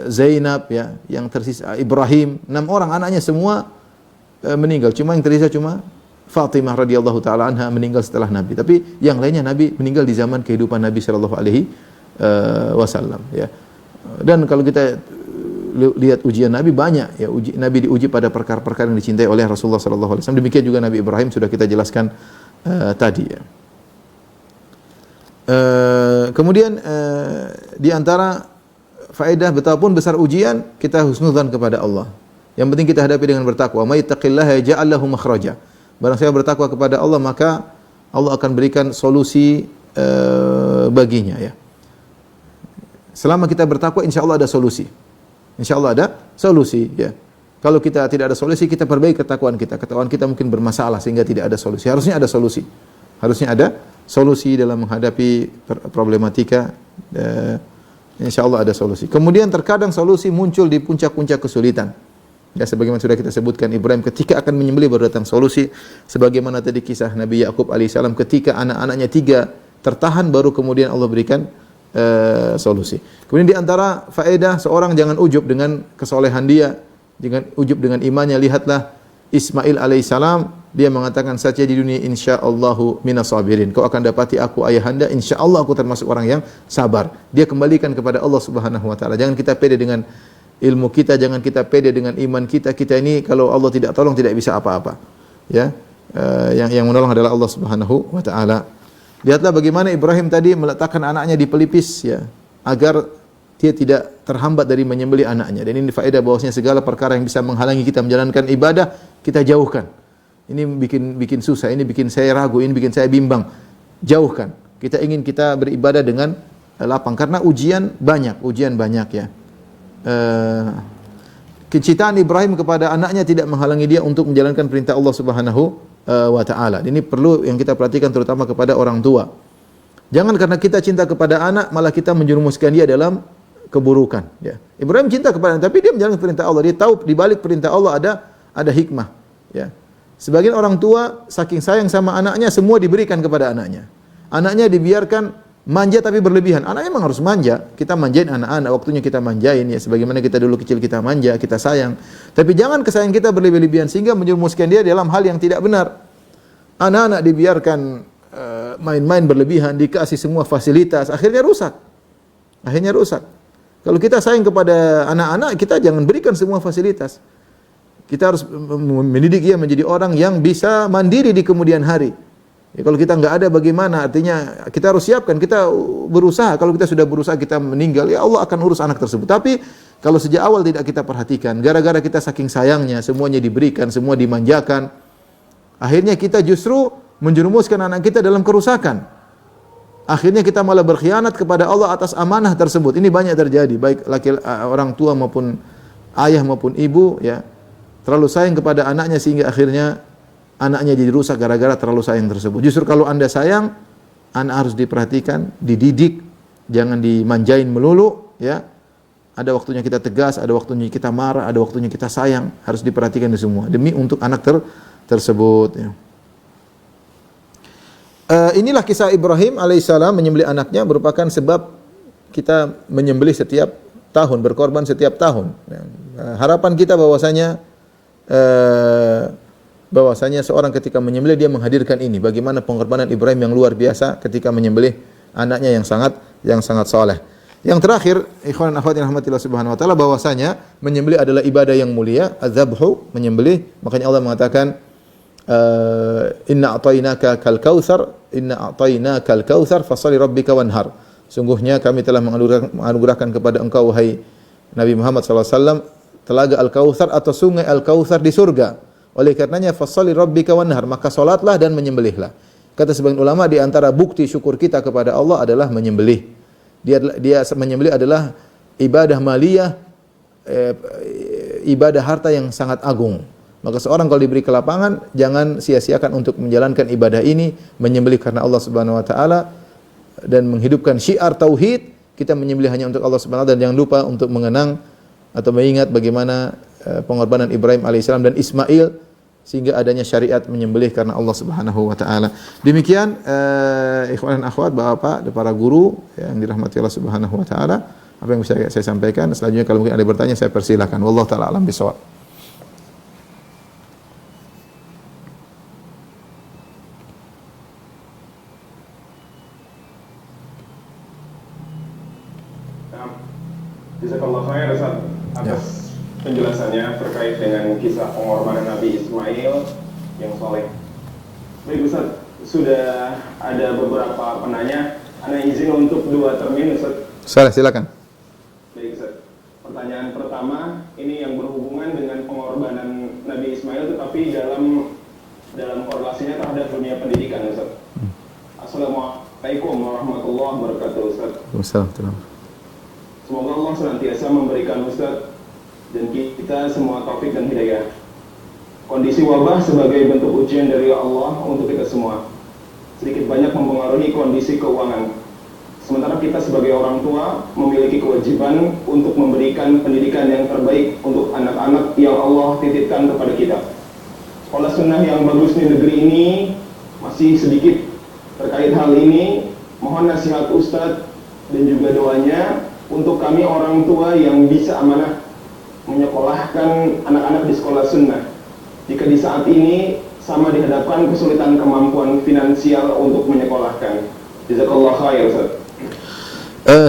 Zainab, ya, yang tersisa Ibrahim, 6 orang anaknya semua meninggal. Cuma yang tersisa cuma Fatimah radhiyallahu taala anha meninggal setelah Nabi. Tapi yang lainnya Nabi meninggal di zaman kehidupan Nabi sallallahu alaihi wasallam, ya. Dan kalau kita lihat ujian Nabi banyak, ya, Nabi diuji pada perkara-perkara yang dicintai oleh Rasulullah sallallahu alaihi wasallam. Demikian juga Nabi Ibrahim sudah kita jelaskan tadi, ya. Kemudian di antara faedah betapapun besar ujian, kita husnudzan kepada Allah. Yang penting kita hadapi dengan bertakwa. May yattaqillaha yaj'al lahu makhraja. Barang siapa bertakwa kepada Allah, maka Allah akan berikan solusi baginya, ya. Selama kita bertakwa, insya Allah ada solusi. Insya Allah ada solusi, ya. Kalau kita tidak ada solusi, kita perbaiki ketakwaan kita. Ketakwaan kita mungkin bermasalah sehingga tidak ada solusi. Harusnya ada solusi. Harusnya ada solusi dalam menghadapi problematika. Insya Allah ada solusi. Kemudian terkadang solusi muncul di puncak-puncak kesulitan. Ya, sebagaimana sudah kita sebutkan, Ibrahim ketika akan menyembelih baru datang solusi. Sebagaimana tadi kisah Nabi Yakub alaihissalam ketika anak-anaknya 3 tertahan, baru kemudian Allah berikan solusi. Kemudian di antara faedah, seorang jangan ujub dengan kesolehan dia, jangan ujub dengan imannya. Lihatlah Ismail alaihissalam, dia mengatakan saja di dunia insyaallahu minas sabirin. Kau akan dapati aku ayahanda, insyaallah aku termasuk orang yang sabar. Dia kembalikan kepada Allah Subhanahu wa taala. Jangan kita pede dengan ilmu kita, jangan kita pede dengan iman kita. Kita ini kalau Allah tidak tolong tidak bisa apa-apa. Ya. Yang menolong adalah Allah Subhanahu wa taala. Lihatlah bagaimana Ibrahim tadi meletakkan anaknya di pelipis, ya, agar dia tidak terhambat dari menyembelih anaknya. Dan ini faedah bahwasanya segala perkara yang bisa menghalangi kita menjalankan ibadah, kita jauhkan. Ini bikin susah, ini bikin saya ragu, ini bikin saya bimbang. Jauhkan. Kita ingin kita beribadah dengan lapang karena ujian banyak, ya. Kecintaan Ibrahim kepada anaknya tidak menghalangi dia untuk menjalankan perintah Allah Subhanahu wa taala. Ini perlu yang kita perhatikan terutama kepada orang tua. Jangan karena kita cinta kepada anak malah kita menjerumuskan dia dalam keburukan, ya. Ibrahim cinta kepada anak, tapi dia menjalankan perintah Allah. Dia tahu di balik perintah Allah ada hikmah, ya. Sebagian orang tua saking sayang sama anaknya semua diberikan kepada anaknya. Anaknya dibiarkan manja tapi berlebihan. Anak memang harus manja. Kita manjain anak-anak, waktunya kita manjain, ya, sebagaimana kita dulu kecil kita manja, kita sayang. Tapi jangan kesayangan kita berlebihan sehingga menjerumuskan dia dalam hal yang tidak benar. Anak-anak dibiarkan main-main berlebihan, dikasih semua fasilitas, akhirnya rusak. Kalau kita sayang kepada anak-anak, kita jangan berikan semua fasilitas. Kita harus mendidik dia menjadi orang yang bisa mandiri di kemudian hari. Ya, kalau kita nggak ada bagaimana? Artinya kita harus siapkan, kita berusaha. Kalau kita sudah berusaha, kita meninggal, ya Allah akan urus anak tersebut. Tapi kalau sejak awal tidak kita perhatikan, gara-gara kita saking sayangnya, semuanya diberikan, semua dimanjakan, akhirnya kita justru menjerumuskan anak kita dalam kerusakan. Akhirnya kita malah berkhianat kepada Allah atas amanah tersebut. Ini banyak terjadi, baik orang tua maupun ayah maupun ibu, ya, terlalu sayang kepada anaknya sehingga akhirnya anaknya jadi rusak gara-gara terlalu sayang tersebut. Justru kalau Anda sayang, anak harus diperhatikan, dididik, jangan dimanjain melulu, ya. Ada waktunya kita tegas, ada waktunya kita marah, ada waktunya kita sayang, harus diperhatikan itu semua demi untuk anak tersebut, ya. Inilah kisah Ibrahim alaihissalam menyembelih anaknya merupakan sebab kita menyembelih setiap tahun, berkorban setiap tahun. Harapan kita bahwasanya seorang ketika menyembelih dia menghadirkan ini, bagaimana pengorbanan Ibrahim yang luar biasa ketika menyembelih anaknya yang sangat saleh. Yang terakhir, ikhwan dan akhwat yang rahmatillah subhanahu wa taala, bahwasanya menyembelih adalah ibadah yang mulia, adzabhu, menyembelih. Makanya Allah mengatakan inna a'tainaka kal kautsar fasholli rabbika wanhar. Sungguhnya kami telah menganugerahkan kepada engkau wahai Nabi Muhammad sallallahu alaihi wasallam telaga Al-Kautsar atau sungai Al-Kautsar di surga. Oleh karenanya fasholli rabbika wanhar, maka salatlah dan menyembelihlah. Kata sebagian ulama, di antara bukti syukur kita kepada Allah adalah menyembelih. Dia menyembelih adalah ibadah maliyah, ibadah harta yang sangat agung. Maka seorang kalau diberi kelapangan, jangan sia-siakan untuk menjalankan ibadah ini, menyembelih karena Allah Subhanahu wa taala dan menghidupkan syiar tauhid. Kita menyembelih hanya untuk Allah Subhanahu wa taala, dan jangan lupa untuk mengenang atau mengingat bagaimana pengorbanan Ibrahim alaihissalam dan Ismail sehingga adanya syariat menyembelih karena Allah Subhanahu wa taala. Demikian ikhwan dan akhwat, Bapak, para guru yang dirahmati Allah Subhanahu wa taala, apa yang bisa saya sampaikan. Selanjutnya kalau mungkin ada bertanya saya persilakan. Wallahu taala alam bisawab. Jazakallahu khair Ustaz atas penjelasannya terkait dengan kisah pengorbanan Nabi Ismail yang soleh. Baik Ustaz, sudah ada beberapa penanya. Ana izin untuk 2 termin Ustaz. Silakan. Baik Ustaz. Pertanyaan pertama ini yang berhubungan dengan pengorbanan Nabi Ismail, tetapi dalam korelasinya terhadap dunia pendidikan Ustaz. Assalamualaikum warahmatullahi wabarakatuh Ustaz. Waalaikumsalam. Semoga Allah senantiasa memberikan Ustaz dan kita semua taufik dan hidayah. Kondisi wabah sebagai bentuk ujian dari Allah untuk kita semua, sedikit banyak mempengaruhi kondisi keuangan. Sementara kita sebagai orang tua memiliki kewajiban untuk memberikan pendidikan yang terbaik untuk anak-anak yang Allah titipkan kepada kita. Sekolah sunnah yang bagus di negeri ini masih sedikit. Terkait hal ini, mohon nasihat Ustadz dan juga doanya untuk kami orang tua yang bisa amanah menyekolahkan anak-anak di sekolah sunnah, jika di saat ini sama dihadapkan kesulitan kemampuan finansial untuk menyekolahkan. Jazakallah khair Ustaz.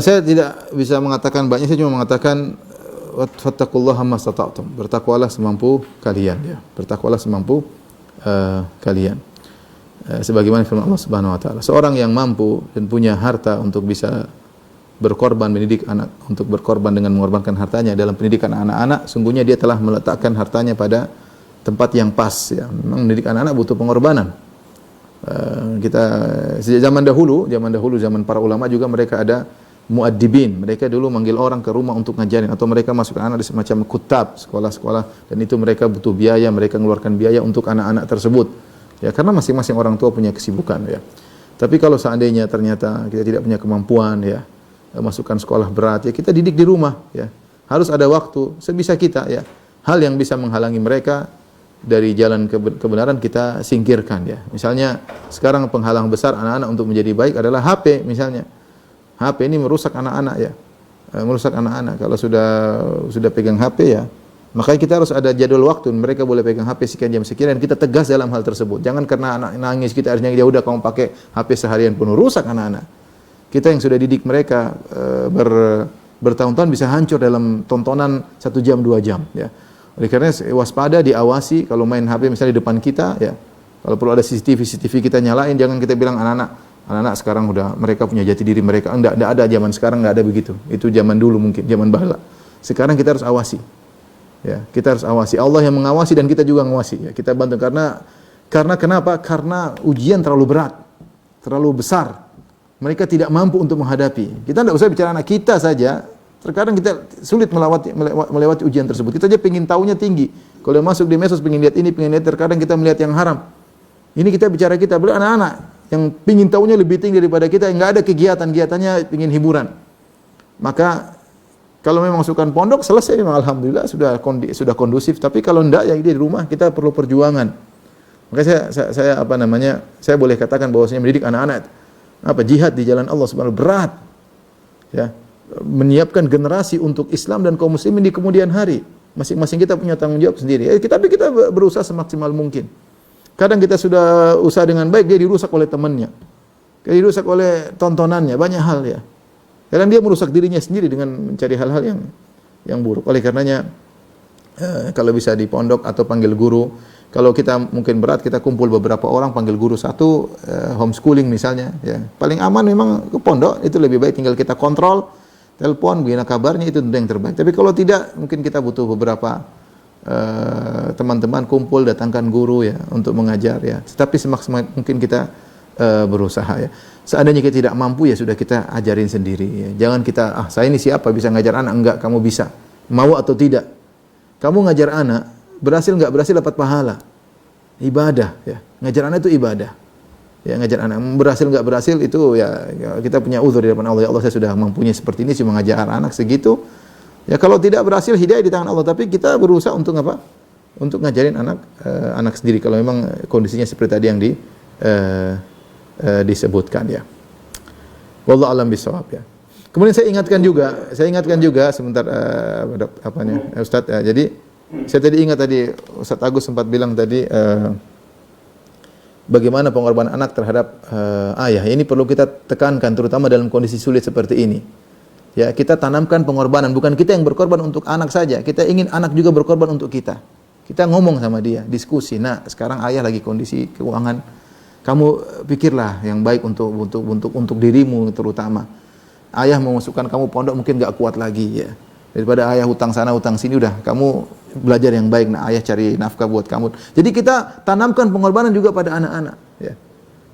Saya tidak bisa mengatakan banyak, saya cuma mengatakan fattaqullaha mastata'tum, bertakwalah semampu kalian, ya. Bertakwalah semampu kalian. Sebagaimana firman Allah Subhanahu wa taala, seorang yang mampu dan punya harta untuk bisa berkorban mendidik anak, untuk berkorban dengan mengorbankan hartanya dalam pendidikan anak-anak, sungguhnya dia telah meletakkan hartanya pada tempat yang pas, ya. Memang mendidik anak-anak butuh pengorbanan. Kita sejak zaman dahulu, zaman para ulama juga mereka ada muaddibin. Mereka dulu manggil orang ke rumah untuk ngajarin, atau mereka masukkan anak di semacam kutab, sekolah-sekolah, dan itu mereka butuh biaya, mereka mengeluarkan biaya untuk anak-anak tersebut. Ya, karena masing-masing orang tua punya kesibukan, ya. Tapi kalau seandainya ternyata kita tidak punya kemampuan, ya, masukkan sekolah berat, ya kita didik di rumah, ya. Harus ada waktu sebisa kita, ya. Hal yang bisa menghalangi mereka dari jalan kebenaran kita singkirkan, ya. Misalnya sekarang penghalang besar anak-anak untuk menjadi baik adalah HP misalnya. HP ini merusak anak-anak, ya. Merusak anak-anak. Kalau sudah pegang HP, ya, makanya kita harus ada jadwal waktu. Mereka boleh pegang HP sekian jam sekian, dan kita tegas dalam hal tersebut. Jangan karena anak nangis kita harusnya ya udah kamu pakai HP seharian penuh, rusak anak-anak. Kita yang sudah didik mereka bertahun-tahun bisa hancur dalam tontonan 1 jam 2 jam, ya. Oleh karena waspada, diawasi kalau main HP misalnya di depan kita, ya. Kalau perlu ada CCTV kita nyalain, jangan kita bilang anak-anak sekarang udah mereka punya jati diri mereka. Enggak ada, zaman sekarang enggak ada begitu. Itu zaman dulu mungkin, zaman bala. Sekarang kita harus awasi. Ya, kita harus awasi. Allah yang mengawasi dan kita juga mengawasi, ya. Kita bantu karena kenapa? Karena ujian terlalu berat, terlalu besar. Mereka tidak mampu untuk menghadapi. Kita tidak usah bicara anak kita saja. Terkadang kita sulit melewati ujian tersebut. Kita aja pengen tahunya tinggi. Kalau masuk di medsos pengen lihat ini, pengen lihat, terkadang kita melihat yang haram. Ini kita bicara kita, belum anak-anak yang pengen tahunya lebih tinggi daripada kita, yang nggak ada kegiatannya pengen hiburan. Maka kalau memang masukkan pondok selesai, memang alhamdulillah sudah kondusif. Tapi kalau enggak, ya di rumah kita perlu perjuangan. Maka saya boleh katakan bahwasanya mendidik anak-anak jihad di jalan Allah Subhanahu berat. Ya. Menyiapkan generasi untuk Islam dan kaum muslimin di kemudian hari. Masing-masing kita punya tanggung jawab sendiri. Tapi kita berusaha semaksimal mungkin. Kadang kita sudah usaha dengan baik, dia dirusak oleh temannya. Dia dirusak oleh tontonannya, banyak hal ya. Kadang dia merusak dirinya sendiri dengan mencari hal-hal yang buruk. Oleh karenanya kalau bisa di pondok atau panggil guru. Kalau kita mungkin berat, kita kumpul beberapa orang, panggil guru satu, homeschooling misalnya. Ya. Paling aman memang ke pondok, itu lebih baik. Tinggal kita kontrol, telepon, bagaimana kabarnya, itu yang terbaik. Tapi kalau tidak, mungkin kita butuh beberapa teman-teman kumpul, datangkan guru ya untuk mengajar ya. Tapi semaksimal mungkin kita berusaha ya. Seandainya kita tidak mampu ya sudah kita ajarin sendiri ya. Jangan kita saya ini siapa bisa ngajar anak, enggak, kamu bisa. Mau atau tidak. Kamu ngajar anak, berhasil enggak berhasil dapat pahala. Ibadah ya. Ngajar anak itu ibadah. Ya, ngajar anak berhasil enggak berhasil itu ya kita punya uzur di depan Allah. Ya Allah, saya sudah mempunyai seperti ini, cuma ngajar anak segitu. Ya kalau tidak berhasil, hidayah di tangan Allah, tapi kita berusaha untuk apa? Untuk ngajarin anak sendiri kalau memang kondisinya seperti tadi yang disebutkan ya. Wallahu a'lam bishawab ya. Kemudian saya ingatkan juga sebentar Ustaz ya. Jadi saya tadi ingat Ustaz Agus sempat bilang tadi bagaimana pengorbanan anak terhadap ayah. Ini perlu kita tekankan terutama dalam kondisi sulit seperti ini. Ya, kita tanamkan pengorbanan, bukan kita yang berkorban untuk anak saja. Kita ingin anak juga berkorban untuk kita. Kita ngomong sama dia, diskusi. Nah, sekarang ayah lagi kondisi keuangan. Kamu pikirlah yang baik untuk dirimu terutama. Ayah memasukkan kamu pondok mungkin enggak kuat lagi ya. Daripada ayah hutang sana hutang sini, udah kamu belajar yang baik. Nah, ayah cari nafkah buat kamu. Jadi kita tanamkan pengorbanan juga pada anak-anak ya.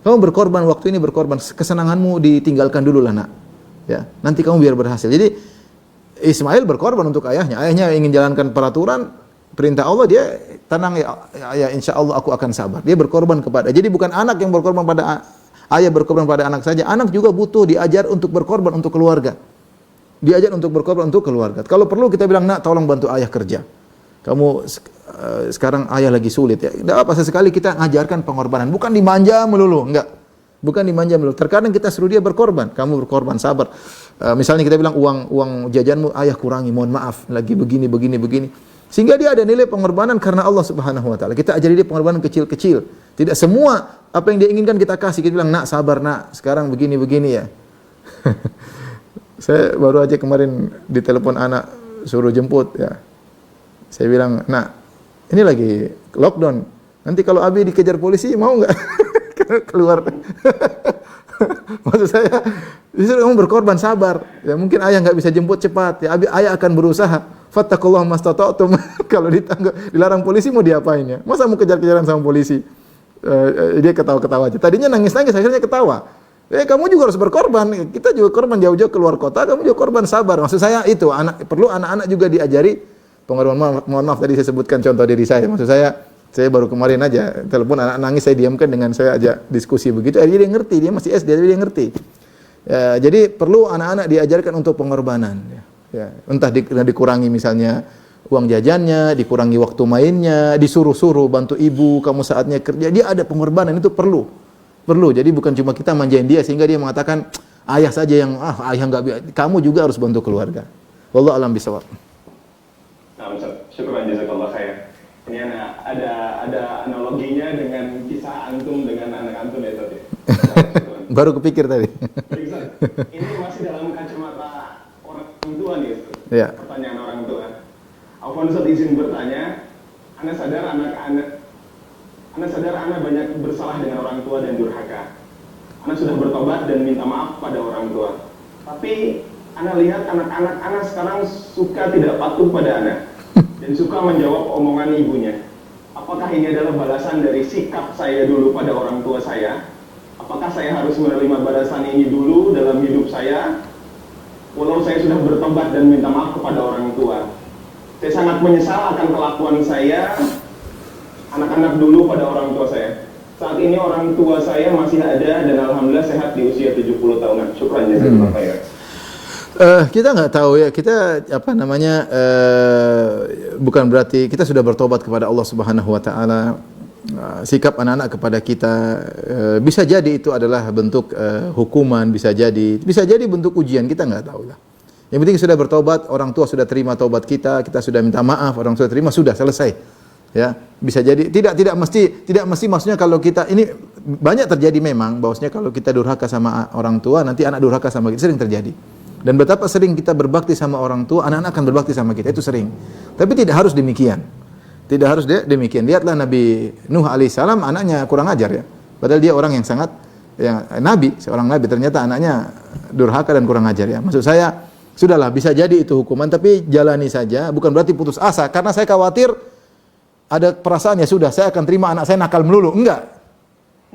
Kamu berkorban waktu ini, berkorban kesenanganmu ditinggalkan dulu lah, Nak. Ya, nanti kamu biar berhasil. Jadi Ismail berkorban untuk ayahnya. Ayahnya ingin jalankan peraturan perintah Allah, dia tenang ya insya Allah aku akan sabar. Dia berkorban kepada. Jadi bukan anak yang berkorban pada ayah, berkorban pada anak saja. Anak juga butuh diajar untuk berkorban untuk keluarga. Diajar untuk berkorban untuk keluarga. Kalau perlu kita bilang, Nak, tolong bantu ayah kerja. Kamu sekarang ayah lagi sulit ya. Tidak apa, sesekali kita ngajarkan pengorbanan. Bukan dimanja melulu, enggak. Bukan dimanja melulu. Terkadang kita suruh dia berkorban. Kamu berkorban, sabar. Misalnya kita bilang uang jajanmu ayah kurangi, mohon maaf, lagi begini. Sehingga dia ada nilai pengorbanan karena Allah Subhanahu wa taala. Kita ajari dia pengorbanan kecil-kecil. Tidak semua apa yang dia inginkan kita kasih. Kita bilang, Nak, sabar, Nak. Sekarang begini ya. Saya baru aja kemarin ditelepon anak suruh jemput ya. Saya bilang, Nak, ini lagi lockdown. Nanti kalau Abi dikejar polisi mau enggak? Keluar. Maksud saya, justru kamu berkorban, sabar. Ya mungkin ayah enggak bisa jemput cepat. Ya ayah akan berusaha. Fattaqullaha mastata'tum. Kalau dilarang polisi mau diapain ya? Masa mau kejar-kejaran sama polisi? Dia ketawa-ketawa aja. Tadinya nangis-nangis, akhirnya ketawa. Kamu juga harus berkorban. Kita juga korban jauh-jauh keluar kota, kamu juga korban, sabar. Maksud saya itu, perlu anak-anak juga diajari pengorbanan. Mohon maaf tadi saya sebutkan contoh diri saya. Maksud saya baru kemarin aja telepon anak nangis, saya diamkan dengan saya ajak diskusi begitu. Akhirnya dia ngerti, dia masih SD, tapi dia ngerti. Ya, jadi perlu anak-anak diajarkan untuk pengorbanan. Ya, entah dikurangi misalnya uang jajannya, dikurangi waktu mainnya, disuruh-suruh bantu ibu, kamu saatnya kerja. Dia ada pengorbanan, itu perlu. Jadi bukan cuma kita manjain dia sehingga dia mengatakan ayah saja yang ayah enggak, kamu juga harus bantu keluarga. Wallahu a'lam bishawab. Nah, Ustaz, syukran jazakallah khair. Ini ada analoginya dengan kisah antum dengan anak antum ya tadi. Baru kepikir tadi. Ini masih dalam kacamata orang tua nih, Ustaz. Ya. Pertanyaan orang tua. Afwan Ustaz, izin bertanya. Anda sadar anak banyak bersalah dengan orang tua dan durhaka. Anda sudah bertobat dan minta maaf pada orang tua. Tapi Anda lihat anak-anak Anda sekarang suka tidak patuh pada Anda dan suka menjawab omongan ibunya. Apakah ini adalah balasan dari sikap saya dulu pada orang tua saya? Apakah saya harus menerima balasan ini dulu dalam hidup saya? Walau saya sudah bertobat dan minta maaf kepada orang tua. Saya sangat menyesal akan kelakuan saya anak-anak dulu pada orang tua saya. Saat ini orang tua saya masih ada dan alhamdulillah sehat di usia 70 tahunan. Syukran jazakallahu khair. Kita nggak tahu ya, kita bukan berarti kita sudah bertobat kepada Allah Subhanahu wa taala. sikap anak-anak kepada kita, bisa jadi itu adalah bentuk hukuman, bisa jadi bentuk ujian, kita nggak tahu lah. Yang penting sudah bertobat, orang tua sudah terima taubat kita sudah minta maaf, orang tua terima, sudah selesai. Ya, bisa jadi tidak mesti maksudnya kalau kita ini banyak terjadi memang bahwasanya kalau kita durhaka sama orang tua, nanti anak durhaka sama kita, sering terjadi. Dan betapa sering kita berbakti sama orang tua, anak-anak akan berbakti sama kita, itu sering. Tapi tidak harus demikian. Tidak harus demikian. Lihatlah Nabi Nuh alaihissalam, anaknya kurang ajar ya. Padahal dia orang yang sangat nabi, seorang nabi, ternyata anaknya durhaka dan kurang ajar ya. Maksud saya, sudahlah, bisa jadi itu hukuman, tapi jalani saja, bukan berarti putus asa karena saya khawatir ada perasaan ya sudah saya akan terima anak saya nakal melulu. Enggak.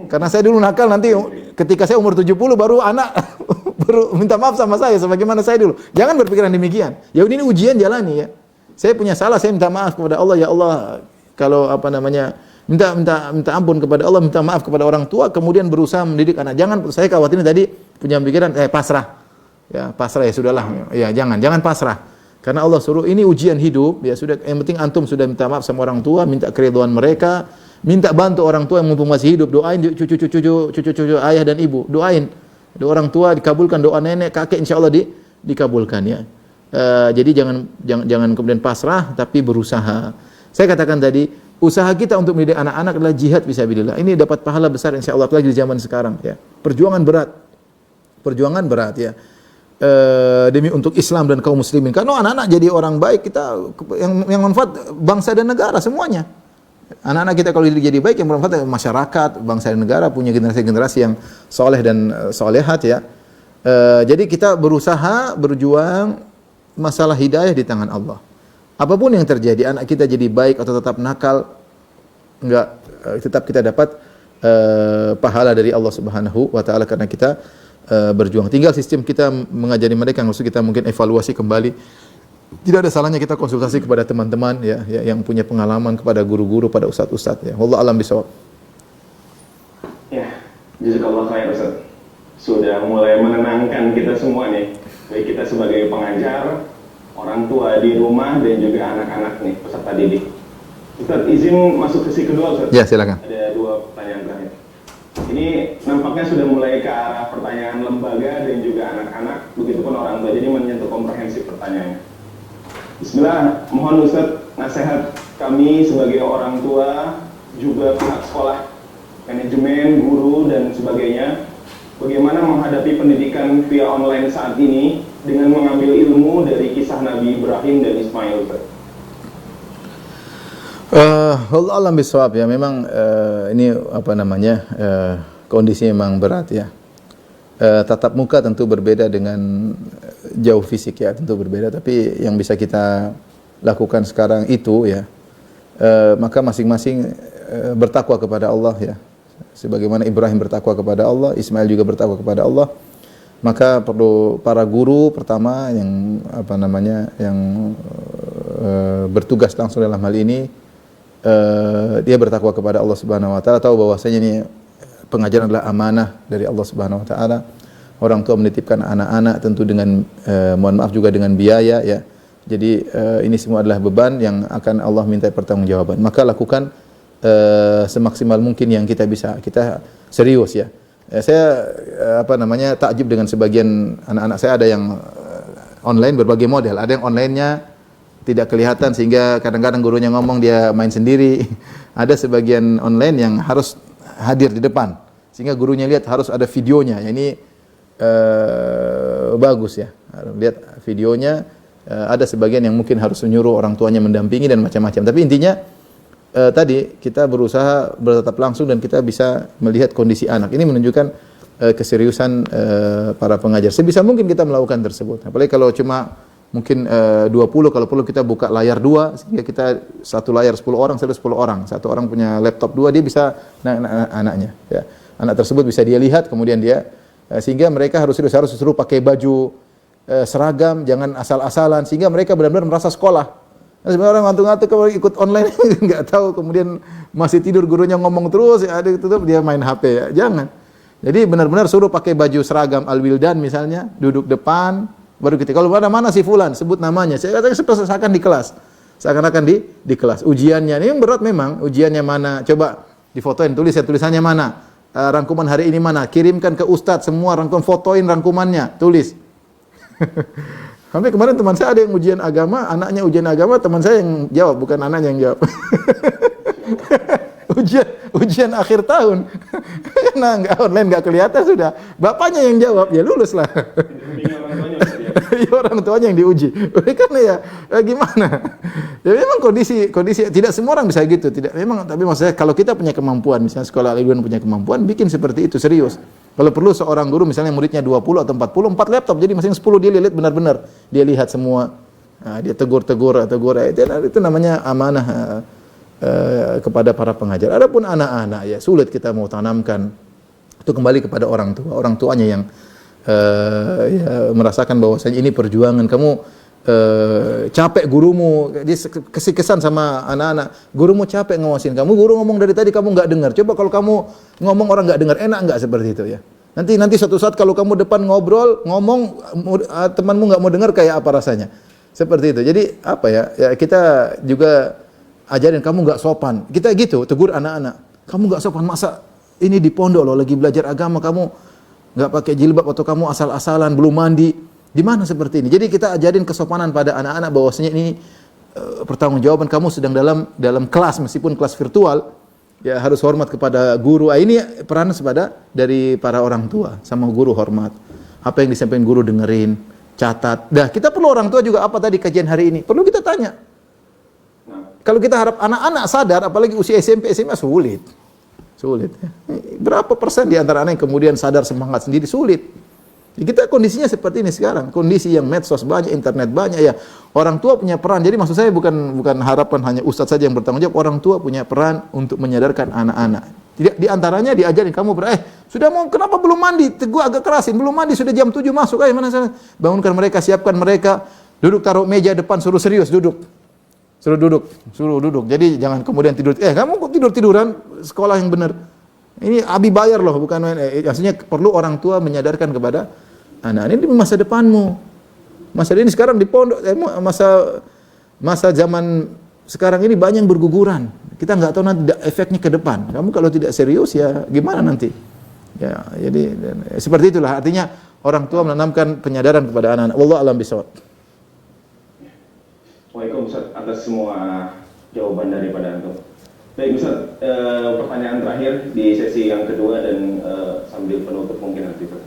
Karena saya dulu nakal, nanti ketika saya umur 70 baru anak baru minta maaf sama saya sebagaimana saya dulu. Jangan berpikiran demikian. Ya ini ujian, jalani ya. Saya punya salah, saya minta maaf kepada Allah, ya Allah, kalau minta ampun kepada Allah, minta maaf kepada orang tua, kemudian berusaha mendidik anak. Jangan, saya khawatir tadi punya pikiran pasrah. Ya, pasrah ya sudahlah. Ya, jangan pasrah. Karena Allah suruh ini ujian hidup, ya sudah, yang penting antum sudah minta maaf sama orang tua, minta keridhaan mereka, minta bantu orang tua yang mumpung masih hidup, doain cucu ayah dan ibu, doain. Doa orang tua dikabulkan, doa nenek, kakek insyaallah dikabulkan ya. Jadi jangan kemudian pasrah, tapi berusaha. Saya katakan tadi, usaha kita untuk mendidik anak-anak adalah jihad fisabilillah. Ini dapat pahala besar insyaallah, apalagi di zaman sekarang ya. Perjuangan berat ya. Demi untuk Islam dan kaum muslimin. Karena anak-anak jadi orang baik, kita yang manfaat bangsa dan negara semuanya. Anak-anak kita kalau jadi baik, yang bermanfaat masyarakat, bangsa dan negara, punya generasi-generasi yang soleh dan solehat ya. Jadi kita berusaha, berjuang, masalah hidayah di tangan Allah. Apapun yang terjadi, anak kita jadi baik atau tetap nakal, tetap kita dapat pahala dari Allah Subhanahu wa taala karena kita berjuang. Tinggal sistem kita mengajari mereka, yang harus kita mungkin evaluasi kembali. Tidak ada salahnya kita konsultasi kepada teman-teman ya yang punya pengalaman, kepada guru-guru, pada ustadz-ustadz ya. Wallahu a'lam bishawab. Ya, jazakallah khair Ustaz. Sudah mulai menenangkan kita semua nih. Baik kita sebagai pengajar, orang tua di rumah dan juga anak-anak nih, peserta didik. Ustaz, izin masuk sesi kedua Ustaz. Ya, silakan. Ada 2 pertanyaan terakhir. Ini nampaknya sudah mulai ke arah pertanyaan lembaga dan juga anak-anak, begitupun orang tua, jadi menyentuh komprehensif pertanyaannya. Bismillah, mohon Ustaz nasihat kami sebagai orang tua, juga pihak sekolah, manajemen, guru, dan sebagainya, bagaimana menghadapi pendidikan via online saat ini dengan mengambil ilmu dari kisah Nabi Ibrahim dan Ismail Ustaz. Allah alam bisawab ya, memang ini kondisi memang berat ya. Tatap muka tentu berbeda dengan jauh fisik ya, tentu berbeda, tapi yang bisa kita lakukan sekarang itu ya, maka masing-masing bertakwa kepada Allah ya. Sebagaimana Ibrahim bertakwa kepada Allah, Ismail juga bertakwa kepada Allah. Maka perlu para guru pertama yang bertugas langsung dalam hal ini, dia bertakwa kepada Allah Subhanahu wa taala, tahu bahwasanya ini pengajaran adalah amanah dari Allah Subhanahu wa taala. Orang tua menitipkan anak-anak tentu dengan mohon maaf juga dengan biaya ya. Jadi ini semua adalah beban yang akan Allah minta pertanggungjawaban. Maka lakukan semaksimal mungkin yang kita bisa. Kita serius ya. Saya takjub dengan sebagian anak-anak saya, ada yang online berbagai model. Ada yang online-nya tidak kelihatan sehingga kadang-kadang gurunya ngomong dia main sendiri. Ada sebagian online yang harus hadir di depan sehingga gurunya lihat, harus ada videonya. Ini bagus ya, lihat videonya. Ada sebagian yang mungkin harus menyuruh orang tuanya mendampingi dan macam-macam. Tapi intinya tadi kita berusaha bertatap langsung dan kita bisa melihat kondisi anak. Ini menunjukkan keseriusan para pengajar. Sebisa mungkin kita melakukan tersebut. Apalagi kalau cuma mungkin 20, kalau perlu kita buka layar 2 sehingga kita satu layar 10 orang, 10 orang. Satu orang punya laptop 2, dia bisa anaknya ya. Anak tersebut bisa dia lihat, kemudian dia sehingga mereka harus suruh pakai baju seragam, jangan asal-asalan sehingga mereka benar-benar merasa sekolah. Nah, sebenarnya orang ngantuk-ngantuk kalau ikut online enggak tahu, kemudian masih tidur, gurunya ngomong terus, ada tutup dia main HP ya. Jangan. Jadi benar-benar suruh pakai baju seragam Al-Wildan misalnya, duduk depan. Baru ketika kalau mana si fulan, sebut namanya. Saya katakan seakan di kelas. Seakan-akan di kelas. Ujiannya ini berat memang. Ujiannya mana? Coba Difotoin, tulisannya mana? Rangkuman hari ini mana? Kirimkan ke ustadz semua rangkuman, fotoin rangkumannya, tulis. Sampai kemarin teman saya ada yang ujian agama, anaknya ujian agama, teman saya yang jawab, bukan anaknya yang jawab. ujian akhir tahun. Karena enggak online, enggak kelihatan sudah. Bapaknya yang jawab, ya lulus lah. Ya, orang tuanya yang diuji. Karena ya gimana? Ya memang kondisi tidak semua orang bisa gitu, tidak memang, tapi maksudnya kalau kita punya kemampuan, misalnya sekolah Al-Iwan punya kemampuan, bikin seperti itu serius. Kalau perlu seorang guru misalnya muridnya 20 atau 40, 4 laptop, jadi masing 10 dia lihat benar-benar. Dia lihat semua. Nah, dia tegur, itu namanya amanah kepada para pengajar. Adapun anak-anak ya sulit kita mau tanamkan. Itu kembali kepada orang tua. Orang tuanya yang ya, merasakan bahwasanya ini perjuangan. Kamu capek gurumu, dia kasih kesan sama anak-anak. Gurumu capek ngawasin kamu. Guru ngomong dari tadi kamu nggak dengar. Coba kalau kamu ngomong orang nggak dengar, enak nggak seperti itu ya? Nanti suatu saat kalau kamu depan ngobrol, ngomong temanmu nggak mau dengar, kayak apa rasanya? Seperti itu. Jadi apa ya? Ya kita juga ajarin kamu nggak sopan. Kita gitu tegur anak-anak. Kamu nggak sopan, masa ini di pondok loh lagi belajar agama kamu nggak pakai jilbab atau kamu asal-asalan belum mandi. Di mana seperti ini? Jadi kita ajarin kesopanan pada anak-anak bahwasanya ini pertanggungjawaban kamu sedang dalam kelas, meskipun kelas virtual, ya harus hormat kepada guru. Ini peran dari para orang tua, sama guru hormat. Apa yang disampaikan guru dengerin, catat. Dah, kita perlu orang tua juga, apa tadi kajian hari ini? Perlu kita tanya. Kalau kita harap anak-anak sadar, apalagi usia SMP, SMA, sulit. Sulit. Berapa persen di antara anak yang kemudian sadar semangat sendiri? Sulit. Kita kondisinya seperti ini sekarang, kondisi yang medsos banyak, internet banyak ya. Orang tua punya peran. Jadi maksud saya bukan harapan hanya ustadz saja yang bertanggung jawab. Orang tua punya peran untuk menyadarkan anak-anak. Di antaranya diajarin kamu sudah mau kenapa belum mandi? Gua agak kerasin, belum mandi sudah jam 7 masuk. Mana sana? Bangunkan mereka, siapkan mereka, duduk taruh meja depan, suruh serius duduk. Suruh duduk. Jadi jangan kemudian tidur. Kamu kok tiduran? Sekolah yang benar. Ini abi bayar loh, bukan main. Maksudnya perlu orang tua menyadarkan kepada anak, ini masa depanmu. Masa ini sekarang di pondok, masa zaman sekarang ini banyak yang berguguran. Kita nggak tahu nanti efeknya ke depan. Kamu kalau tidak serius ya gimana nanti? Ya, jadi seperti itulah artinya orang tua menanamkan penyadaran kepada anak-anak. Wallahu a'lam bishawab. Waalaikumsalam Ustaz atas semua jawaban daripada antum. Baik Ustaz, pertanyaan terakhir di sesi yang kedua dan sambil penutup mungkin nanti Ustaz.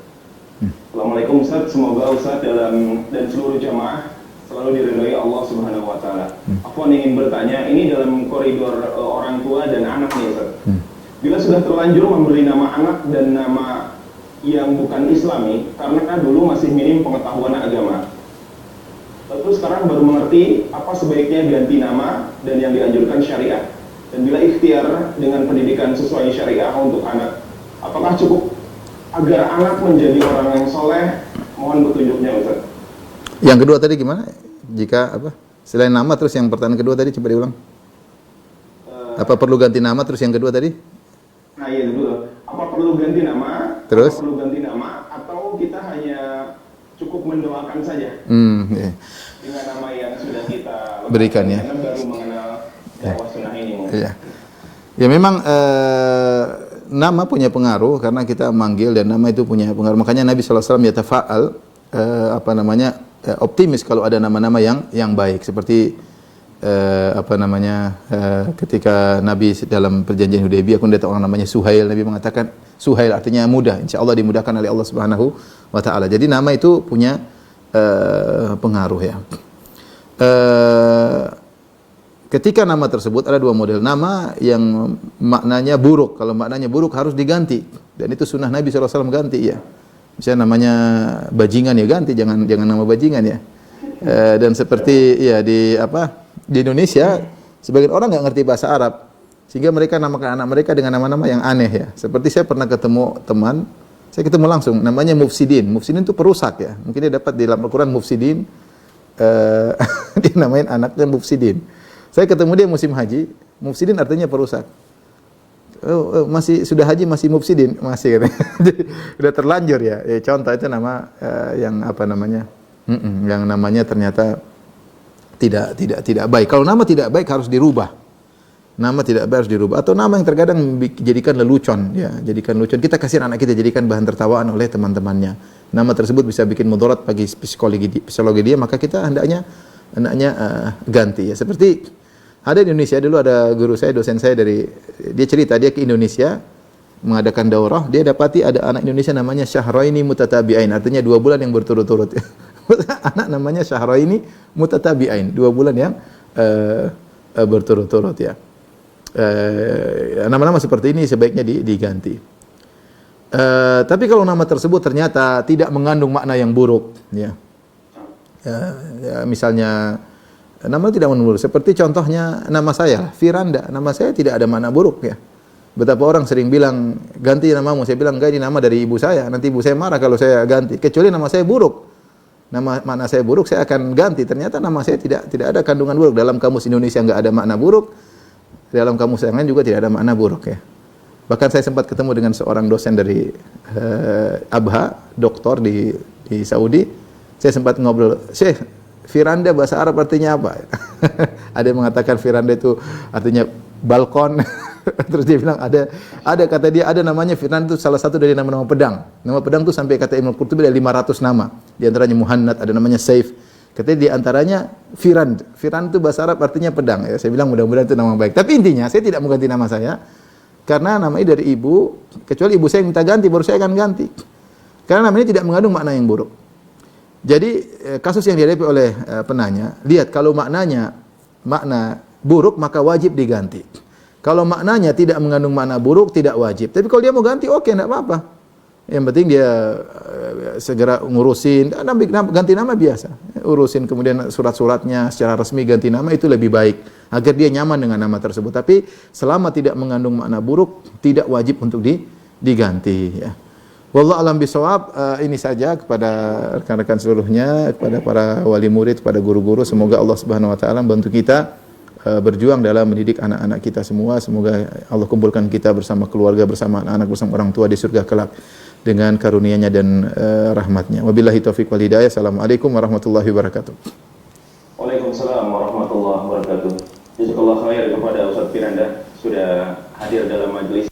Assalamualaikum Ustaz, semoga Ustaz dan seluruh jamaah selalu diridhoi Allah Subhanahu wa taala. Aku ingin bertanya, ini dalam koridor orang tua dan anak nih Ustaz. Bila sudah terlanjur memberi nama anak dan nama yang bukan Islami karena dulu masih minim pengetahuan agama. Lalu sekarang baru mengerti apa sebaiknya ganti nama dan yang dianjurkan syariat. Dan bila ikhtiar dengan pendidikan sesuai syariah untuk anak, apakah cukup agar anak menjadi orang yang soleh? Mohon petunjuknya Ustaz. Yang kedua tadi gimana? Jika apa? Selain nama, terus yang pertanyaan kedua tadi coba diulang. Apa perlu ganti nama, terus yang kedua tadi? Nah iya dulu. Apa perlu ganti nama? Terus? Apa perlu ganti nama atau kita hanya cukup mendoakan saja? Iya. Dengan nama yang sudah kita berikan ya. Karena baru mengenal dakwah sunnah ini mungkin. Iya. Ya memang nama punya pengaruh karena kita manggil dan nama itu punya pengaruh. Makanya Nabi SAW yatafa'al optimis kalau ada nama-nama yang baik seperti ketika Nabi dalam perjanjian Hudaybiyah pun datang orang namanya Suhail, Nabi mengatakan Suhail artinya mudah, insyaallah dimudahkan oleh Allah Subhanahu wa taala. Jadi nama itu punya pengaruh ya. Ketika nama tersebut ada dua model nama yang maknanya buruk. Kalau maknanya buruk harus diganti dan itu sunnah Nabi SAW ganti ya. Misalnya namanya bajingan ya ganti, jangan nama bajingan ya. Dan seperti ya di Indonesia sebagian orang nggak ngerti bahasa Arab sehingga mereka namakan anak mereka dengan nama-nama yang aneh ya. Seperti saya pernah ketemu teman, saya ketemu langsung namanya Mufsidin. Mufsidin itu perusak ya. Mungkin dia dapat di dalam Al-Qur'an Mufsidin, dia namain anaknya Mufsidin. Saya ketemu dia musim haji, Mufsidin artinya perusak. Masih sudah haji masih Mufsidin, masih katanya. Jadi udah terlanjur ya. Contoh itu nama yang yang namanya ternyata tidak baik. Kalau nama tidak baik harus dirubah. Nama tidak harus dirubah, atau nama yang terkadang dijadikan lelucon, ya, jadikan lelucon. Kita kasih anak kita jadikan bahan tertawaan oleh teman-temannya. Nama tersebut bisa bikin mudarat bagi psikologi dia, maka kita hendaknya ganti, ya. Seperti ada di Indonesia dulu, ada guru saya, dosen saya dia cerita dia ke Indonesia mengadakan daurah, dia dapati ada anak Indonesia namanya Syahraini Mutatabi'ain, artinya 2 bulan yang berturut-turut. Anak namanya Syahraini Mutatabi'ain, 2 bulan yang berturut-turut, ya. Nama-nama seperti ini sebaiknya diganti. Tapi kalau nama tersebut ternyata tidak mengandung makna yang buruk, ya, misalnya nama tidak mengandung buruk, seperti contohnya nama saya Firanda, nama saya tidak ada makna buruk, ya. Betapa orang sering bilang ganti namamu, saya bilang enggak, ini nama dari ibu saya, nanti ibu saya marah kalau saya ganti, kecuali nama saya buruk. Makna saya buruk, saya akan ganti. Ternyata nama saya tidak ada kandungan buruk. Dalam kamus Indonesia enggak ada makna buruk. Dalam kamus yang lain juga tidak ada makna buruk, ya. Bahkan saya sempat ketemu dengan seorang dosen dari Abha, doktor di Saudi. Saya sempat ngobrol, "Syekh, Firanda bahasa Arab artinya apa?" Ada yang mengatakan Firanda itu artinya balkon. Terus dia bilang ada kata dia ada namanya Firanda itu salah satu dari nama-nama pedang. Nama pedang itu sampai kata Imam Qurtubi ada 500 nama. Di antaranya Muhannad, ada namanya Saif. Katanya di antaranya Firand. Firand itu bahasa Arab artinya pedang, ya. Saya bilang mudah-mudahan itu nama baik. Tapi intinya saya tidak mau ganti nama saya karena nama ini dari ibu, kecuali ibu saya minta ganti baru saya akan ganti. Karena nama ini tidak mengandung makna yang buruk. Jadi kasus yang dihadapi oleh penanya, lihat kalau maknanya makna buruk maka wajib diganti. Kalau maknanya tidak mengandung makna buruk tidak wajib. Tapi kalau dia mau ganti oke, enggak apa-apa. Yang penting dia segera ngurusin, ganti nama biasa. Urusin kemudian surat-suratnya secara resmi, ganti nama itu lebih baik agar dia nyaman dengan nama tersebut. Tapi selama tidak mengandung makna buruk, tidak wajib untuk diganti, ya. Wallahu a'lam bishawab. Ini saja kepada rekan-rekan seluruhnya, kepada para wali murid, kepada guru-guru, semoga Allah Subhanahu wa taala membantu kita berjuang dalam mendidik anak-anak kita semua. Semoga Allah kumpulkan kita bersama keluarga, bersama anak-anak, bersama orang tua di surga kelak dengan karunia-Nya dan rahmat-Nya. Wabillahi taufiq wal hidayah. Assalamualaikum warahmatullahi wabarakatuh. Waalaikumsalam warahmatullahi wabarakatuh. Jazakallah khair kepada Ustaz Firanda sudah hadir dalam majelis